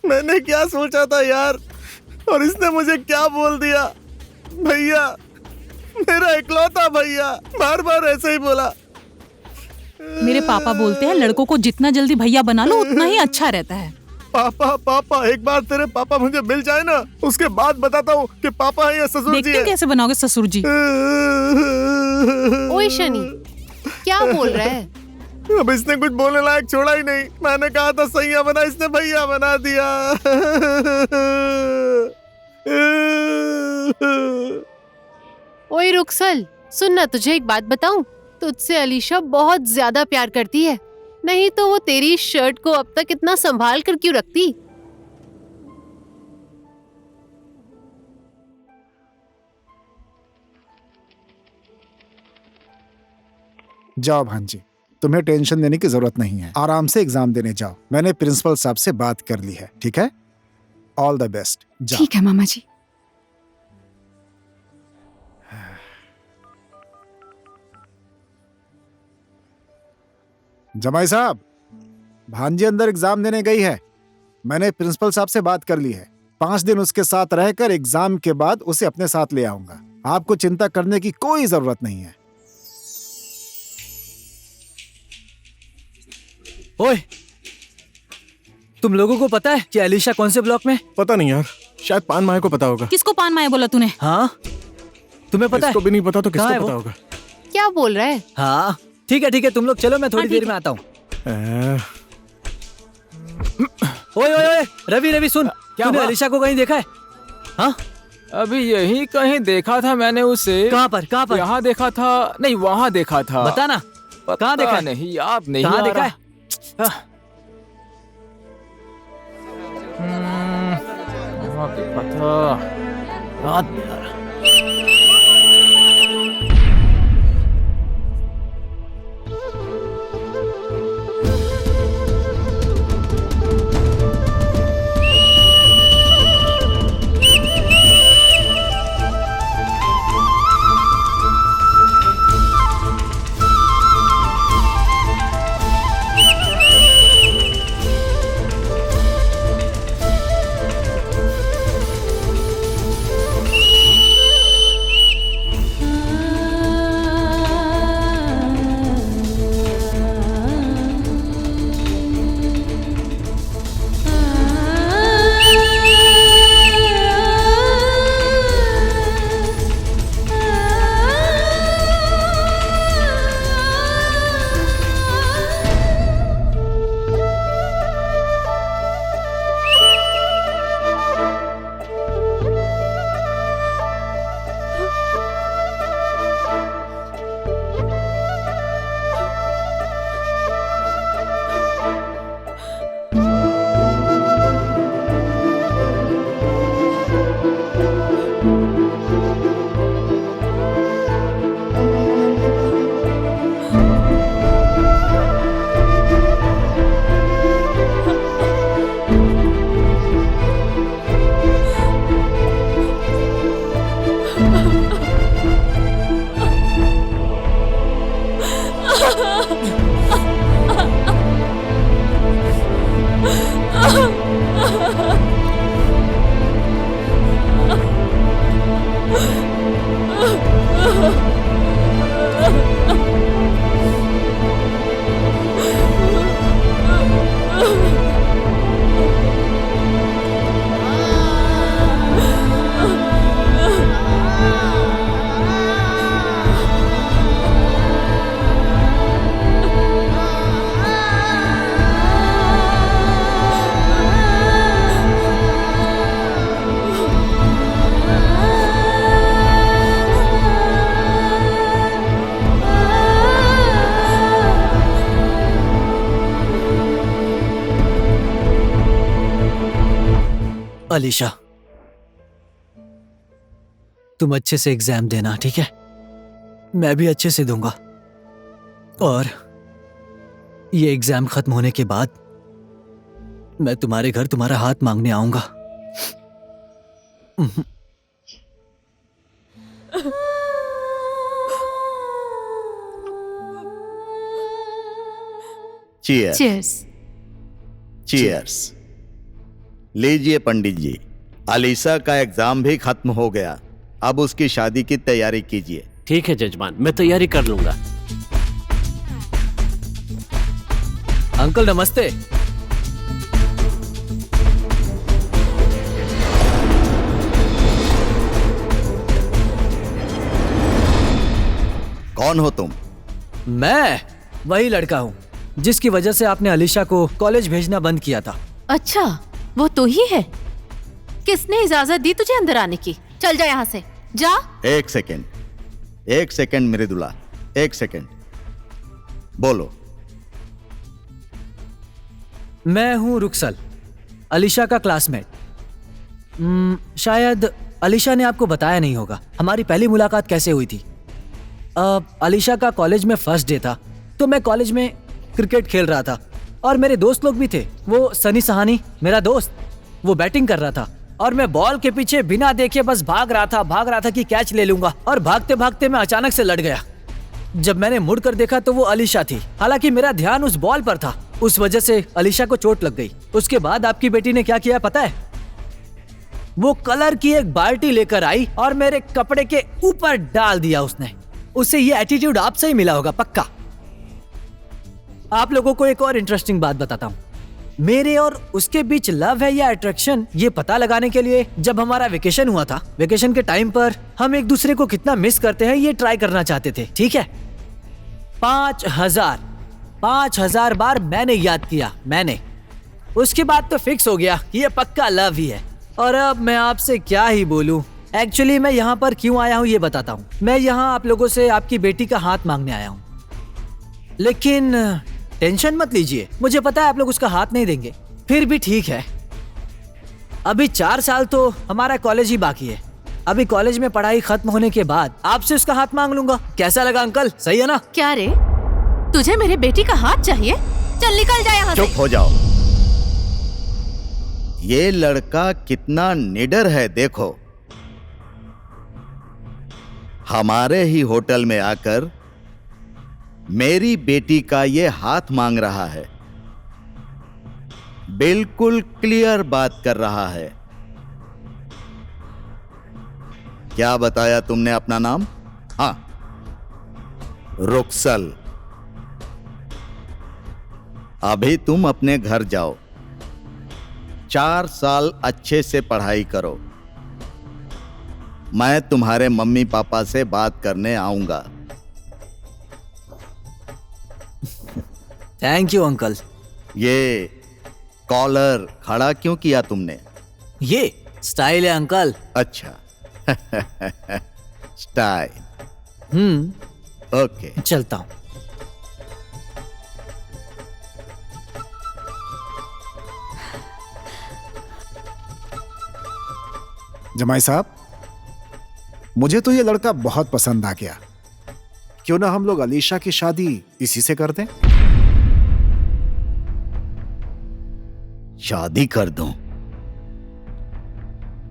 Speaker 9: मैंने क्या सोचा था यार, और इसने मुझे क्या बोल दिया। भैया, मेरा इकलौता भैया, बार बार ऐसे ही बोला।
Speaker 6: मेरे पापा बोलते हैं लड़कों को जितना जल्दी भैया बना लो उतना ही अच्छा रहता है।
Speaker 9: पापा पापा, एक बार तेरे पापा मुझे मिल जाए ना, उसके बाद बताता हूँ कि पापा है या ससुर जी
Speaker 6: देखते
Speaker 9: है।
Speaker 6: कैसे बनाओगे ससुर जी।
Speaker 5: ओए शनि, क्या बोल रहा है?
Speaker 9: अब इसने कुछ बोलने लायक छोड़ा ही नहीं। मैंने कहा था सैया बना, इसने भैया बना दिया।
Speaker 5: ओए रुखसल, सुन ना, तुझे एक बात बताऊं? तुझसे अलीशा बहुत ज्यादा प्यार करती है, नहीं तो वो तेरी शर्ट को अब तक इतना संभाल कर क्यों रखती?
Speaker 4: जाओ भांजी, तुम्हें टेंशन लेने की जरूरत नहीं है। आराम से एग्जाम देने जाओ। मैंने प्रिंसिपल साहब से बात कर ली है, ठीक है? All the best. जाओ।
Speaker 12: ठीक है मामा जी।
Speaker 4: जमाई साहब, भांजी अंदर एग्जाम देने गई है। मैंने प्रिंसिपल साहब से बात कर ली है। 5 दिन उसके साथ रहकर एग्जाम के बाद उसे अपने साथ ले आऊंगा। आपको चिंता करने की कोई जरूरत नहीं है।
Speaker 2: ओए, तुम लोगों को पता है कि अलीशा कौन से ब्लॉक में?
Speaker 9: पता नहीं यार, शायद पान माया को पता होगा।
Speaker 6: किसको पान माया बोला तूने?
Speaker 2: हाँ, तुम्हें पता है?
Speaker 9: इसको भी नहीं पता तो
Speaker 2: कहाँ है
Speaker 9: किसको
Speaker 2: वो?
Speaker 9: पता होगा?
Speaker 5: क्या बोल रहा है?
Speaker 2: हाँ ठीक है, तुम लोग चलो, मैं थोड़ी देर में आता हूँ। ओए ओए ओए, रवि सुन, तूने
Speaker 11: हुआ?
Speaker 2: अलीशा को कहीं देखा है? हाँ,
Speaker 11: अभी यही कहीं देखा था मैंने उसे।
Speaker 2: कहाँ पर?
Speaker 11: यहाँ देखा था, नहीं वहाँ देखा था।
Speaker 2: बताना, कहाँ देखा है?
Speaker 11: नहीं, याद नहीं
Speaker 2: कहाँ
Speaker 11: आ
Speaker 2: देखा
Speaker 11: रहा।
Speaker 2: है?
Speaker 11: वहाँ देखा था, याद नहीं आ रहा।
Speaker 2: अलीशा, तुम अच्छे से एग्जाम देना, ठीक है? मैं भी अच्छे से दूंगा। और ये एग्जाम खत्म होने के बाद मैं तुम्हारे घर तुम्हारा हाथ मांगने आऊंगा।
Speaker 3: चीयर्स।
Speaker 5: चीयर्स।
Speaker 3: चीयर्स। लीजिए पंडित जी, अलीशा का एग्जाम भी खत्म हो गया, अब उसकी शादी की तैयारी कीजिए।
Speaker 1: ठीक है जजमान, मैं तैयारी कर लूंगा।
Speaker 2: अंकल नमस्ते।
Speaker 3: कौन हो तुम?
Speaker 2: मैं वही लड़का हूँ जिसकी वजह से आपने अलीशा को कॉलेज भेजना बंद किया था।
Speaker 5: अच्छा, वो तू ही है? किसने इजाजत दी तुझे अंदर आने की? चल जा यहाँ से, जा।
Speaker 3: एक सेकंड मृदुला, एक सेकंड। बोलो।
Speaker 2: मैं हूँ रुक्सल, अलीशा का क्लासमेट। शायद अलीशा ने आपको बताया नहीं होगा हमारी पहली मुलाकात कैसे हुई थी। अलीशा का कॉलेज में फर्स्ट डे था, तो मैं कॉलेज में क्रिकेट खेल रहा था और मेरे दोस्त लोग भी थे। वो सनी सहानी मेरा दोस्त, वो बैटिंग कर रहा था और मैं बॉल के पीछे बिना देखे बस भाग रहा था कि कैच ले लूंगा, और भागते भागते मैं अचानक से लड़ गया। जब मैंने मुड़कर देखा तो वो अलीशा थी। हालांकि मेरा ध्यान उस बॉल पर था, उस वजह से अलीशा को चोट लग गई। उसके बाद आपकी बेटी ने क्या किया पता है? वो कलर की एक बाल्टी लेकर आई और मेरे कपड़े के ऊपर डाल दिया उसने। उसे ये एटीट्यूड आपसे ही मिला होगा पक्का। आप लोगों को एक और इंटरेस्टिंग बात बताता हूँ। मेरे और उसके बीच लव है या अट्रैक्शन, ये पता लगाने के लिए जब हमारा वेकेशन हुआ था, वेकेशन के टाइम पर हम एक दूसरे को कितना मिस करते हैं ये ट्राई करना चाहते थे, ठीक है? 5000 बार मैंने याद किया, मैंने। उसके बाद तो फिक्स हो गया ये पक्का लव ही है। और अब मैं आपसे क्या ही बोलूं। एक्चुअली मैं यहाँ पर क्यों आया हूँ ये बताता हूँ। मैं यहाँ आप लोगों से आपकी बेटी का हाथ मांगने आया हूँ, लेकिन टेंशन मत लीजिए, मुझे पता है आप लोग उसका हाथ नहीं देंगे। फिर भी ठीक है, अभी 4 साल तो हमारा कॉलेज ही बाकी है। अभी कॉलेज में पढ़ाई खत्म होने के बाद आपसे उसका हाथ मांग लूंगा। कैसा लगा अंकल? सही है ना?
Speaker 5: क्या रे, तुझे मेरे बेटी का हाथ चाहिए? चल निकल जा यहाँ से।
Speaker 3: चुप हो जाओ। ये लड़का कितना निडर है देखो। हमारे ही होटल में आकर मेरी बेटी का ये हाथ मांग रहा है, बिल्कुल क्लियर बात कर रहा है। क्या बताया तुमने अपना नाम? हाँ, रुक्सल। अभी तुम अपने घर जाओ, 4 साल अच्छे से पढ़ाई करो। मैं तुम्हारे मम्मी पापा से बात करने आऊंगा।
Speaker 2: Thank you uncle.
Speaker 3: ये कॉलर खड़ा क्यों किया तुमने?
Speaker 2: ये स्टाइल है अंकल।
Speaker 3: अच्छा स्टाइल। ओके,
Speaker 2: चलता हूं।
Speaker 4: जमाई साहब, मुझे तो ये लड़का बहुत पसंद आ गया। क्यों ना हम लोग अलीशा की शादी इसी से कर दें?
Speaker 3: शादी कर दूं?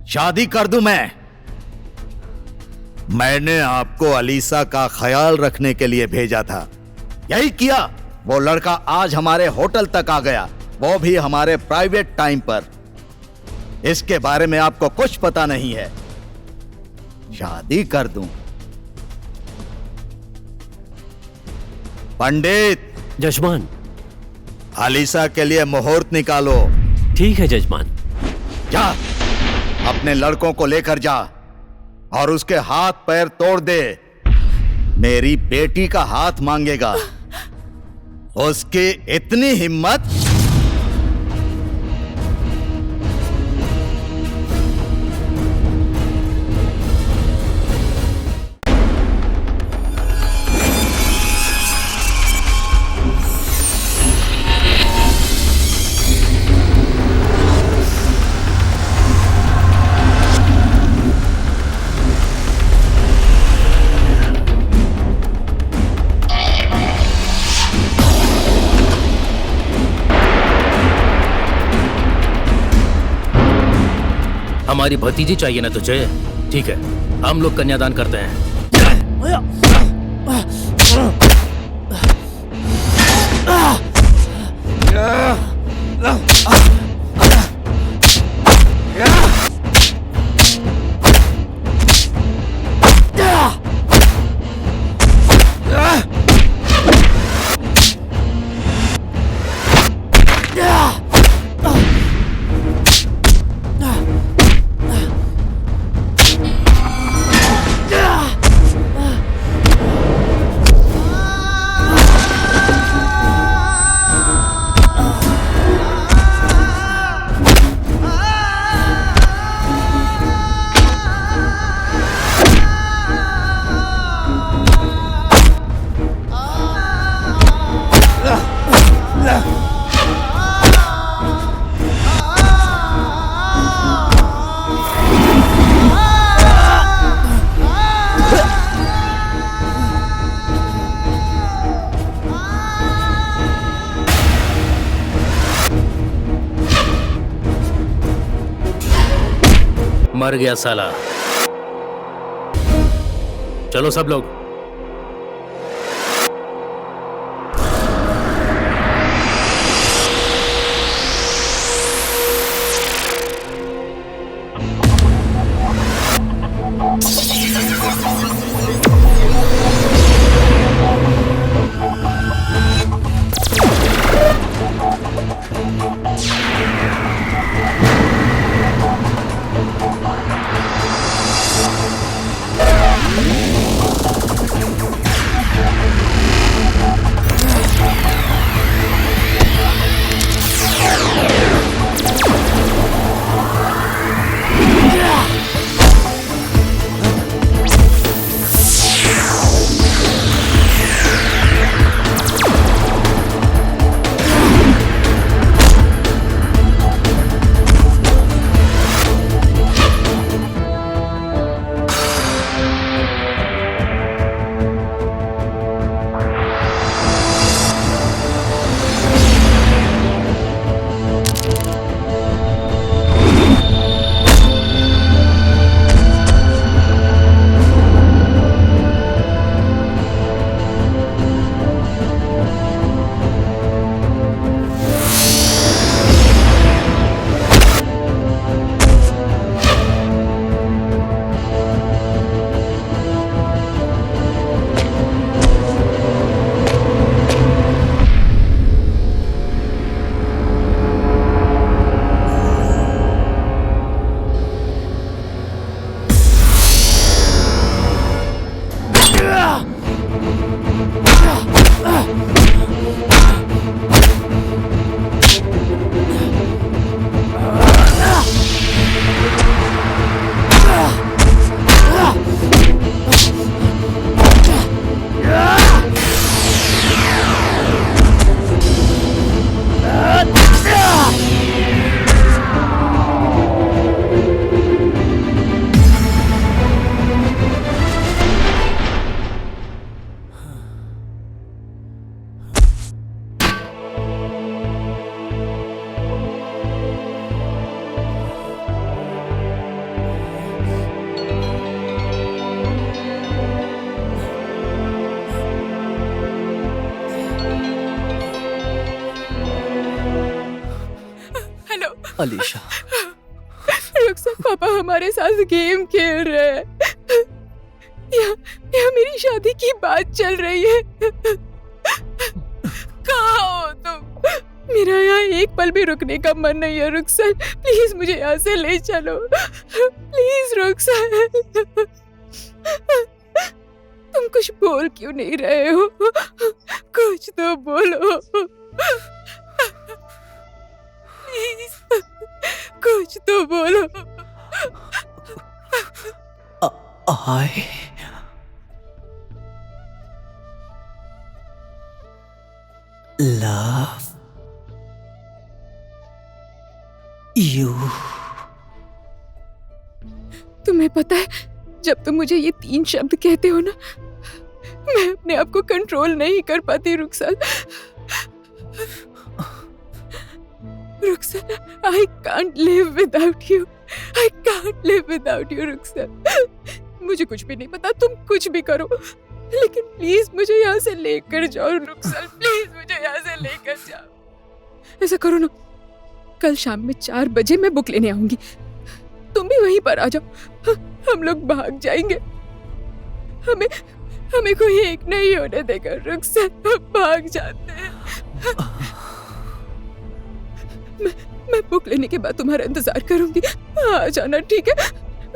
Speaker 3: शादी कर दूं मैंने आपको अलीशा का ख्याल रखने के लिए भेजा था, यही किया। वो लड़का आज हमारे होटल तक आ गया, वो भी हमारे प्राइवेट टाइम पर। इसके बारे में आपको कुछ पता नहीं है। शादी कर दूं। पंडित।
Speaker 1: जजमान।
Speaker 3: आलिशा के लिए मुहूर्त निकालो।
Speaker 1: ठीक है जजमान।
Speaker 3: जा, अपने लड़कों को लेकर जा और उसके हाथ पैर तोड़ दे। मेरी बेटी का हाथ मांगेगा। उसकी इतनी हिम्मत।
Speaker 7: हमारी भतीजी चाहिए ना तुझे? ठीक है, हम लोग कन्यादान करते हैं। मर गया साला। चलो सब लोग।
Speaker 2: अलीशा,
Speaker 12: रुखसर पापा हमारे साथ गेम खेल रहे हैं। या मेरी शादी की बात चल रही है। कहाँ हो तुम? मेरा यहाँ एक पल भी रुकने का मन नहीं है रुखसर, प्लीज मुझे यहाँ से ले चलो, प्लीज रुखसर। तुम कुछ बोल क्यों नहीं रहे हो? कुछ तो बोलो प्लीज, कुछ तो बोलो।
Speaker 2: I love you.
Speaker 12: तुम्हें पता है, जब तुम मुझे ये 3 शब्द कहते हो ना, मैं अपने आप को कंट्रोल नहीं कर पाती Rukhsar. Rukhsar, I can't live without you. I can't live without you Rukhsar. मुझे कुछ भी नहीं पता, तुम कुछ भी करो, लेकिन प्लीज मुझे यहाँ से लेकर जाओ रुखसर, प्लीज मुझे यहाँ से लेकर जाओ। ऐसा करो ना, कल शाम में 4 बजे मैं बुक लेने आऊंगी, तुम भी वहीं पर आ जाओ, हम लोग भाग जाएंगे। हमें कोई एक नहीं होने देगा रुखसर, हम भाग जाते हैं। मैं बुक लेने के बाद तुम्हारा इंतजार करूंगी, आ जाना, ठीक है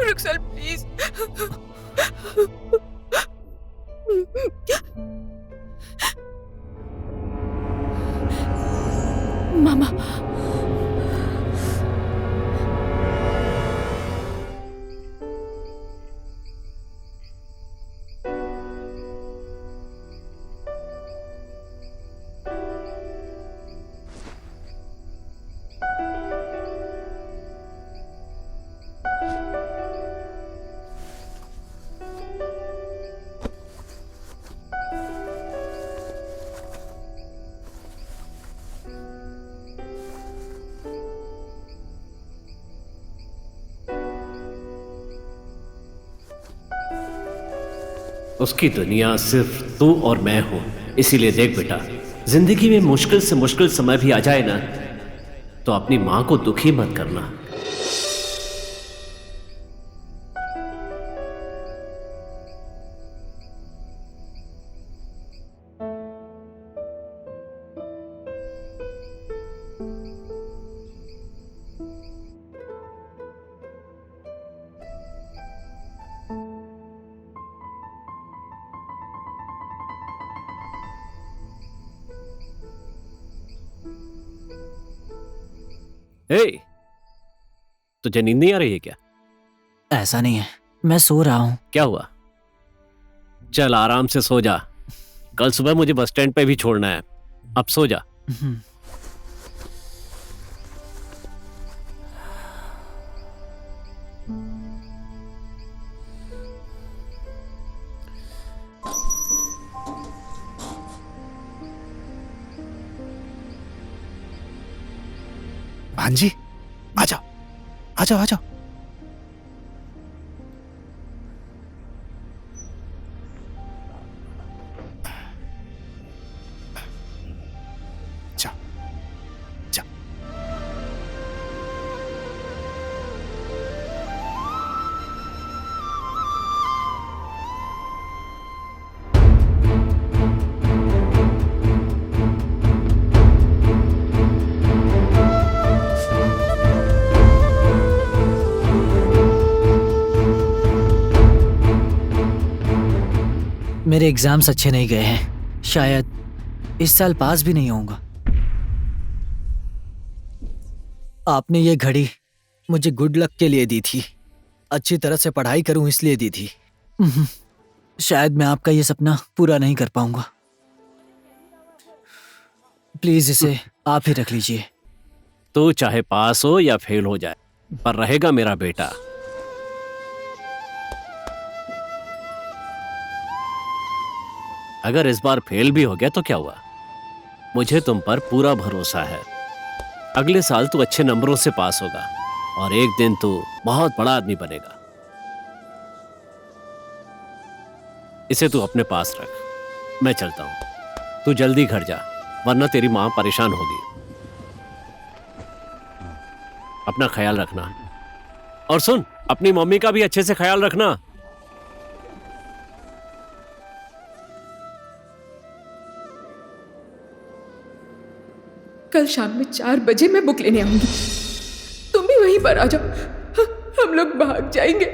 Speaker 12: रुखसर, प्लीज। मामा,
Speaker 1: उसकी दुनिया सिर्फ तू और मैं हूं। इसीलिए देख बेटा, जिंदगी में मुश्किल से मुश्किल समय भी आ जाए ना, तो अपनी मां को दुखी मत करना। हे, तुझे नींद नहीं आ रही है क्या?
Speaker 2: ऐसा नहीं है, मैं सो रहा हूँ।
Speaker 1: क्या हुआ? चल आराम से सो जा, कल सुबह मुझे बस स्टैंड पे भी छोड़ना है। अब सो जा।
Speaker 4: भांजी, आ जाओ, आ जाओ, आ जाओ। जाओ, जाओ।
Speaker 2: मेरे एग्जाम्स अच्छे नहीं गए हैं, शायद इस साल पास भी नहीं होऊंगा। आपने ये घड़ी मुझे गुड लक के लिए दी थी, अच्छी तरह से पढ़ाई करूं इसलिए दी थी। शायद मैं आपका ये सपना पूरा नहीं कर पाऊंगा। प्लीज इसे आप ही रख लीजिए।
Speaker 1: तू चाहे पास हो या फेल हो जाए, पर रहेगा मेरा बेटा। अगर इस बार फेल भी हो गया तो क्या हुआ, मुझे तुम पर पूरा भरोसा है। अगले साल तू अच्छे नंबरों से पास होगा और एक दिन तू बहुत बड़ा आदमी बनेगा। इसे तू अपने पास रख, मैं चलता हूं। तू जल्दी घर जा, वरना तेरी मां परेशान होगी। अपना ख्याल रखना। और सुन, अपनी मम्मी का भी अच्छे से ख्याल रखना।
Speaker 12: कल शाम में 4 बजे मैं बुक लेने आऊंगी, तुम भी वहीं पर आ जाओ। हम लोग भाग जाएंगे।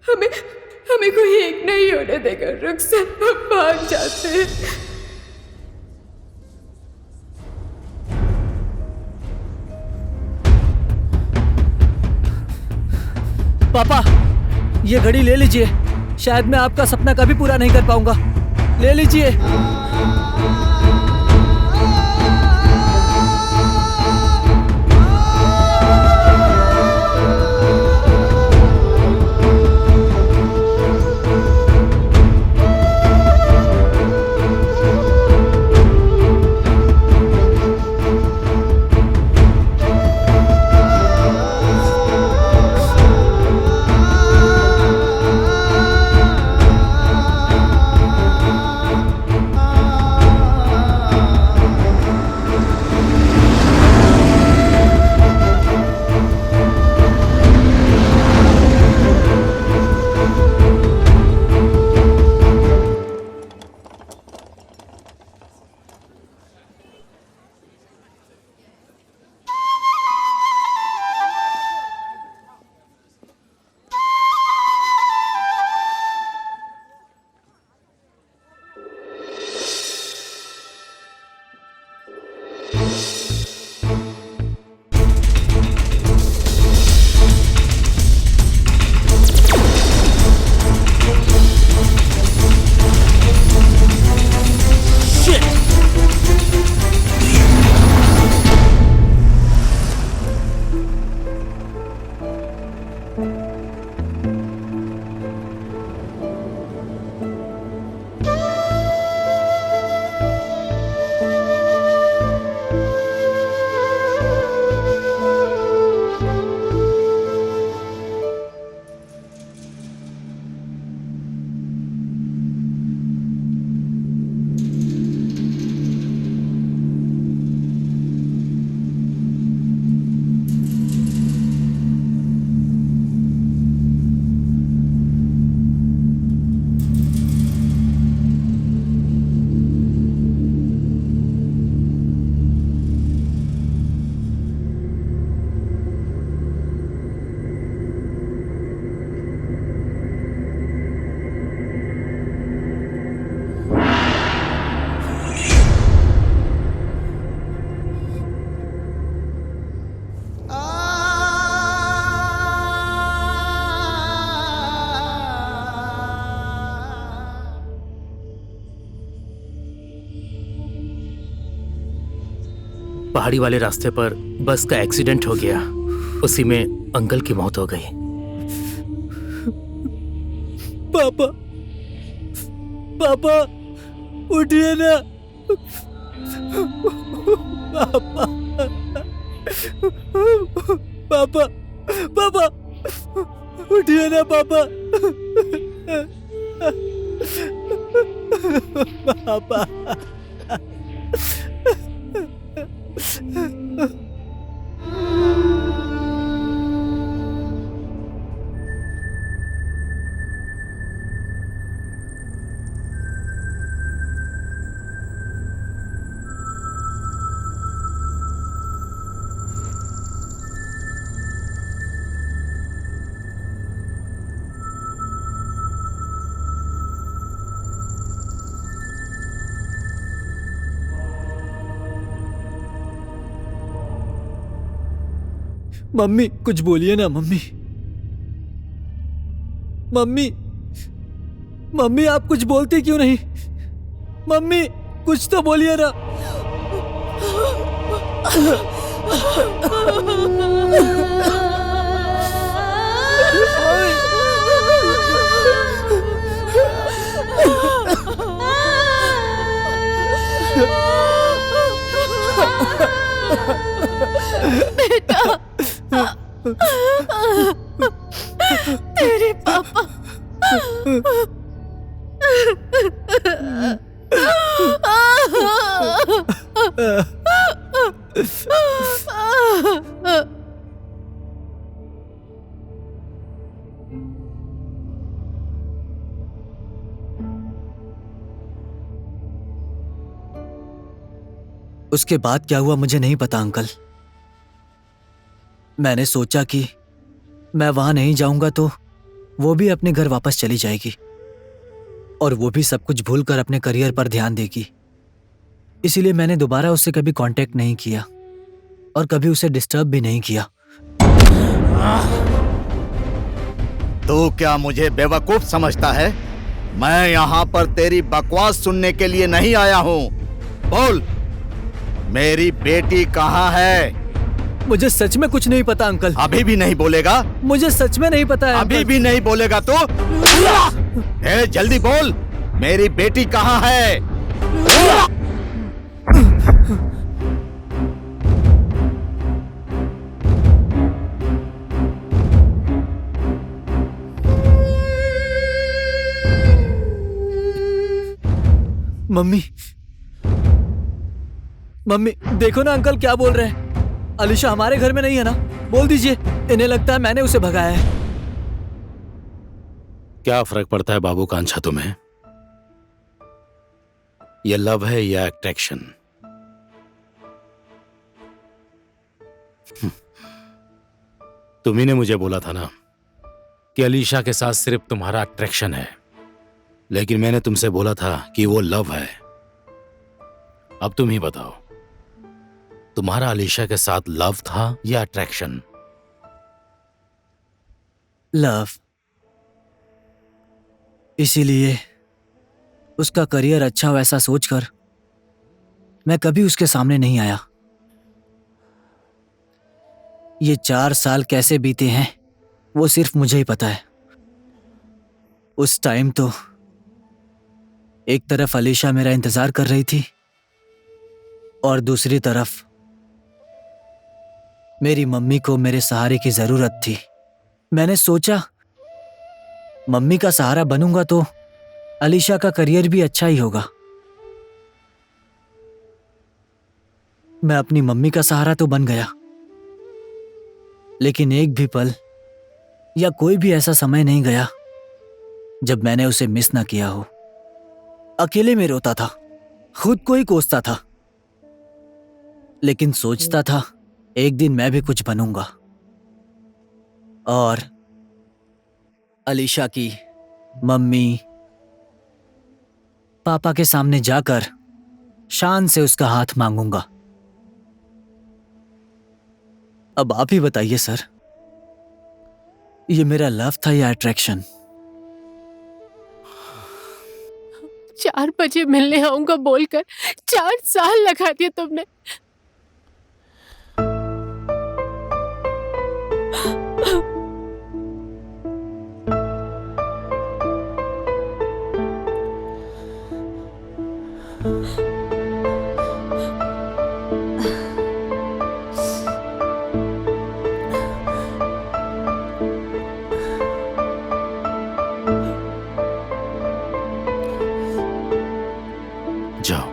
Speaker 12: हमें कोई एक नहीं होने देगा रुखसर, हम भाग जाते हैं।
Speaker 2: पापा, ये घड़ी ले लीजिए, शायद मैं आपका सपना कभी पूरा नहीं कर पाऊंगा। ले लीजिए।
Speaker 7: पहाड़ी वाले रास्ते पर बस का एक्सीडेंट हो गया, उसी में अंकल की मौत हो गई।
Speaker 2: पापा, पापा उठिए ना। पापा, पापा, पापा उठिए ना पापा। पापा, मम्मी कुछ बोलिए ना मम्मी। मम्मी, मम्मी आप कुछ बोलती क्यों नहीं? मम्मी कुछ तो बोलिए ना।
Speaker 5: बेटा, तेरे पापा
Speaker 2: उसके बाद क्या हुआ मुझे नहीं पता अंकल। मैंने सोचा कि मैं वहां नहीं जाऊंगा तो वो भी अपने घर वापस चली जाएगी और वो भी सब कुछ भूलकर अपने करियर पर ध्यान देगी। इसीलिए मैंने दोबारा उससे कभी कांटेक्ट नहीं किया और कभी उसे डिस्टर्ब भी नहीं किया।
Speaker 3: तू क्या मुझे बेवकूफ समझता है? मैं यहाँ पर तेरी बकवास सुनने के लिए नहीं आया हूँ। बोल, मेरी बेटी कहाँ है?
Speaker 2: मुझे सच में कुछ नहीं पता अंकल।
Speaker 3: अभी भी नहीं बोलेगा?
Speaker 2: मुझे सच में नहीं पता है।
Speaker 3: अभी भी नहीं बोलेगा तो? जल्दी बोल, मेरी बेटी कहाँ है?
Speaker 2: मम्मी, मम्मी देखो ना अंकल क्या बोल रहे हैं। अलीशा हमारे घर में नहीं है ना? बोल दीजिए। इन्हें लगता है मैंने उसे भगाया है।
Speaker 10: क्या फर्क पड़ता है बाबू कांछा तुम्हें? ये लव है या अट्रैक्शन? तुम्ही ने मुझे बोला था ना कि अलीशा के साथ सिर्फ तुम्हारा अट्रैक्शन है, लेकिन मैंने तुमसे बोला था कि वो लव है। अब तुम ही बताओ, तुम्हारा अलीशा के साथ लव था या अट्रैक्शन?
Speaker 2: लव। इसीलिए उसका करियर अच्छा वैसा सोचकर मैं कभी उसके सामने नहीं आया। ये 4 साल कैसे बीते हैं वो सिर्फ मुझे ही पता है। उस टाइम तो एक तरफ अलीशा मेरा इंतजार कर रही थी और दूसरी तरफ मेरी मम्मी को मेरे सहारे की जरूरत थी। मैंने सोचा मम्मी का सहारा बनूंगा तो अलीशा का करियर भी अच्छा ही होगा। मैं अपनी मम्मी का सहारा तो बन गया, लेकिन एक भी पल या कोई भी ऐसा समय नहीं गया जब मैंने उसे मिस ना किया हो। अकेले में रोता था, खुद को ही कोसता था, लेकिन सोचता था एक दिन मैं भी कुछ बनूंगा और अलीशा की मम्मी पापा के सामने जाकर शान से उसका हाथ मांगूंगा। अब आप ही बताइए सर, ये मेरा लव था या अट्रैक्शन?
Speaker 5: 4 बजे मिलने आऊंगा बोलकर 4 साल लगा दिए तुमने।
Speaker 10: जाओ।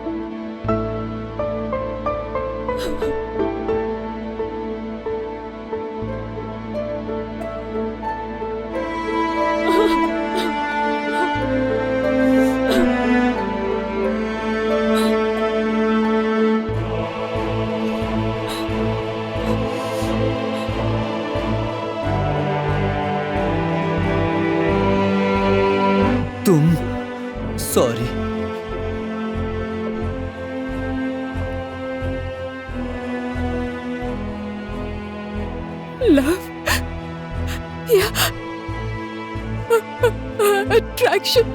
Speaker 2: तुम सॉरी।
Speaker 12: लव या अट्रैक्शन?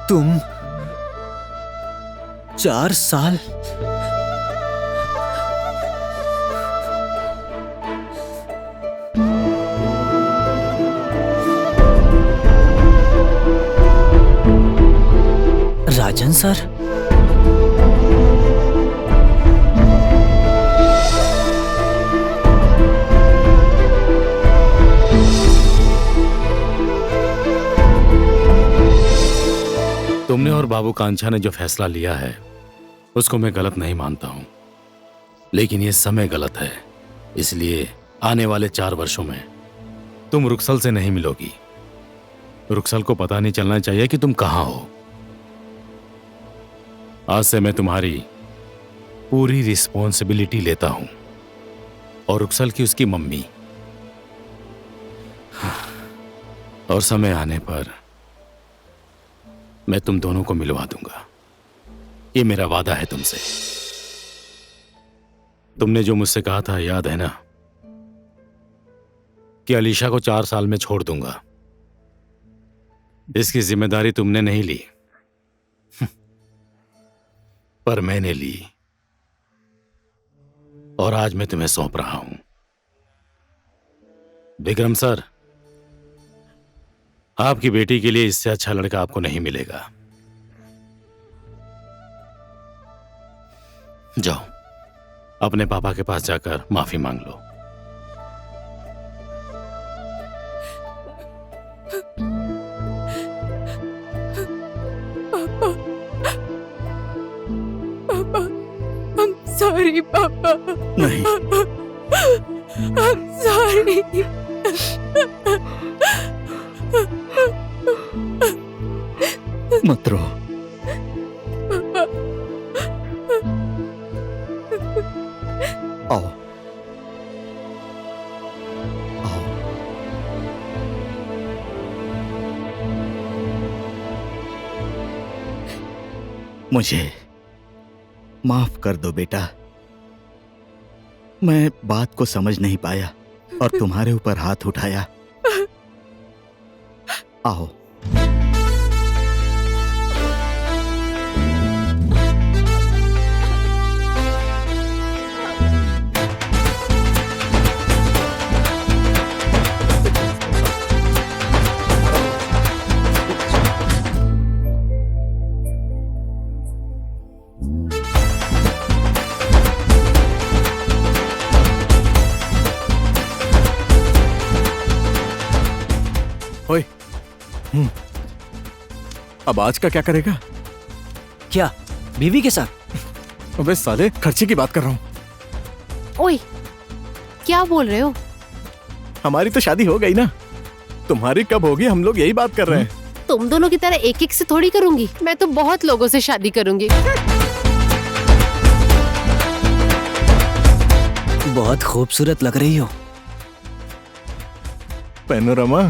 Speaker 2: तुम 4 साल राजन सर?
Speaker 10: बाबू कांचा ने जो फैसला लिया है उसको मैं गलत नहीं मानता हूं, लेकिन ये समय गलत है। इसलिए आने वाले 4 वर्षों में तुम रुक्सल से नहीं मिलोगी। रुक्सल को पता नहीं चलना चाहिए कि तुम कहां हो। आज से मैं तुम्हारी पूरी रिस्पॉन्सिबिलिटी लेता हूं और रुक्सल की उसकी मम्मी। और समय आने पर मैं तुम दोनों को मिलवा दूंगा। ये मेरा वादा है तुमसे। तुमने जो मुझसे कहा था याद है ना, कि अलीशा को 4 साल में छोड़ दूंगा। इसकी जिम्मेदारी तुमने नहीं ली पर मैंने ली, और आज मैं तुम्हें सौंप रहा हूं। विक्रम सर, आपकी बेटी के लिए इससे अच्छा लड़का आपको नहीं मिलेगा। जाओ, अपने पापा के पास जाकर माफी मांग लो।
Speaker 8: सॉरी पापा।
Speaker 3: नहीं।
Speaker 8: सॉरी।
Speaker 3: मत रो। आओ आओ। मुझे माफ कर दो बेटा। मैं बात को समझ नहीं पाया और तुम्हारे ऊपर हाथ उठाया। आओ।
Speaker 9: ओए, अब आज का क्या करेगा?
Speaker 2: क्या बीवी के साथ?
Speaker 9: अबे साले, खर्चे की बात कर रहा हूं।
Speaker 5: ओए, क्या बोल रहे हो?
Speaker 9: हमारी तो शादी हो गई ना, तुम्हारी कब होगी हम लोग यही बात कर रहे हैं।
Speaker 5: तुम दोनों की तरह एक एक से थोड़ी करूंगी, मैं तो बहुत लोगों से शादी करूंगी।
Speaker 2: बहुत खूबसूरत लग रही हो।
Speaker 9: Panorama.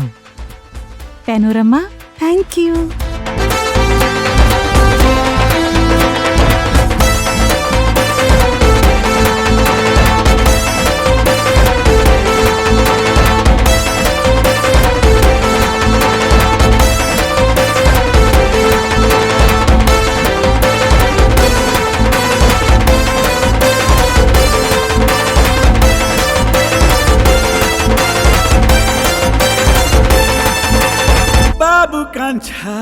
Speaker 6: Panorama, thank you.
Speaker 13: Babu Kancha.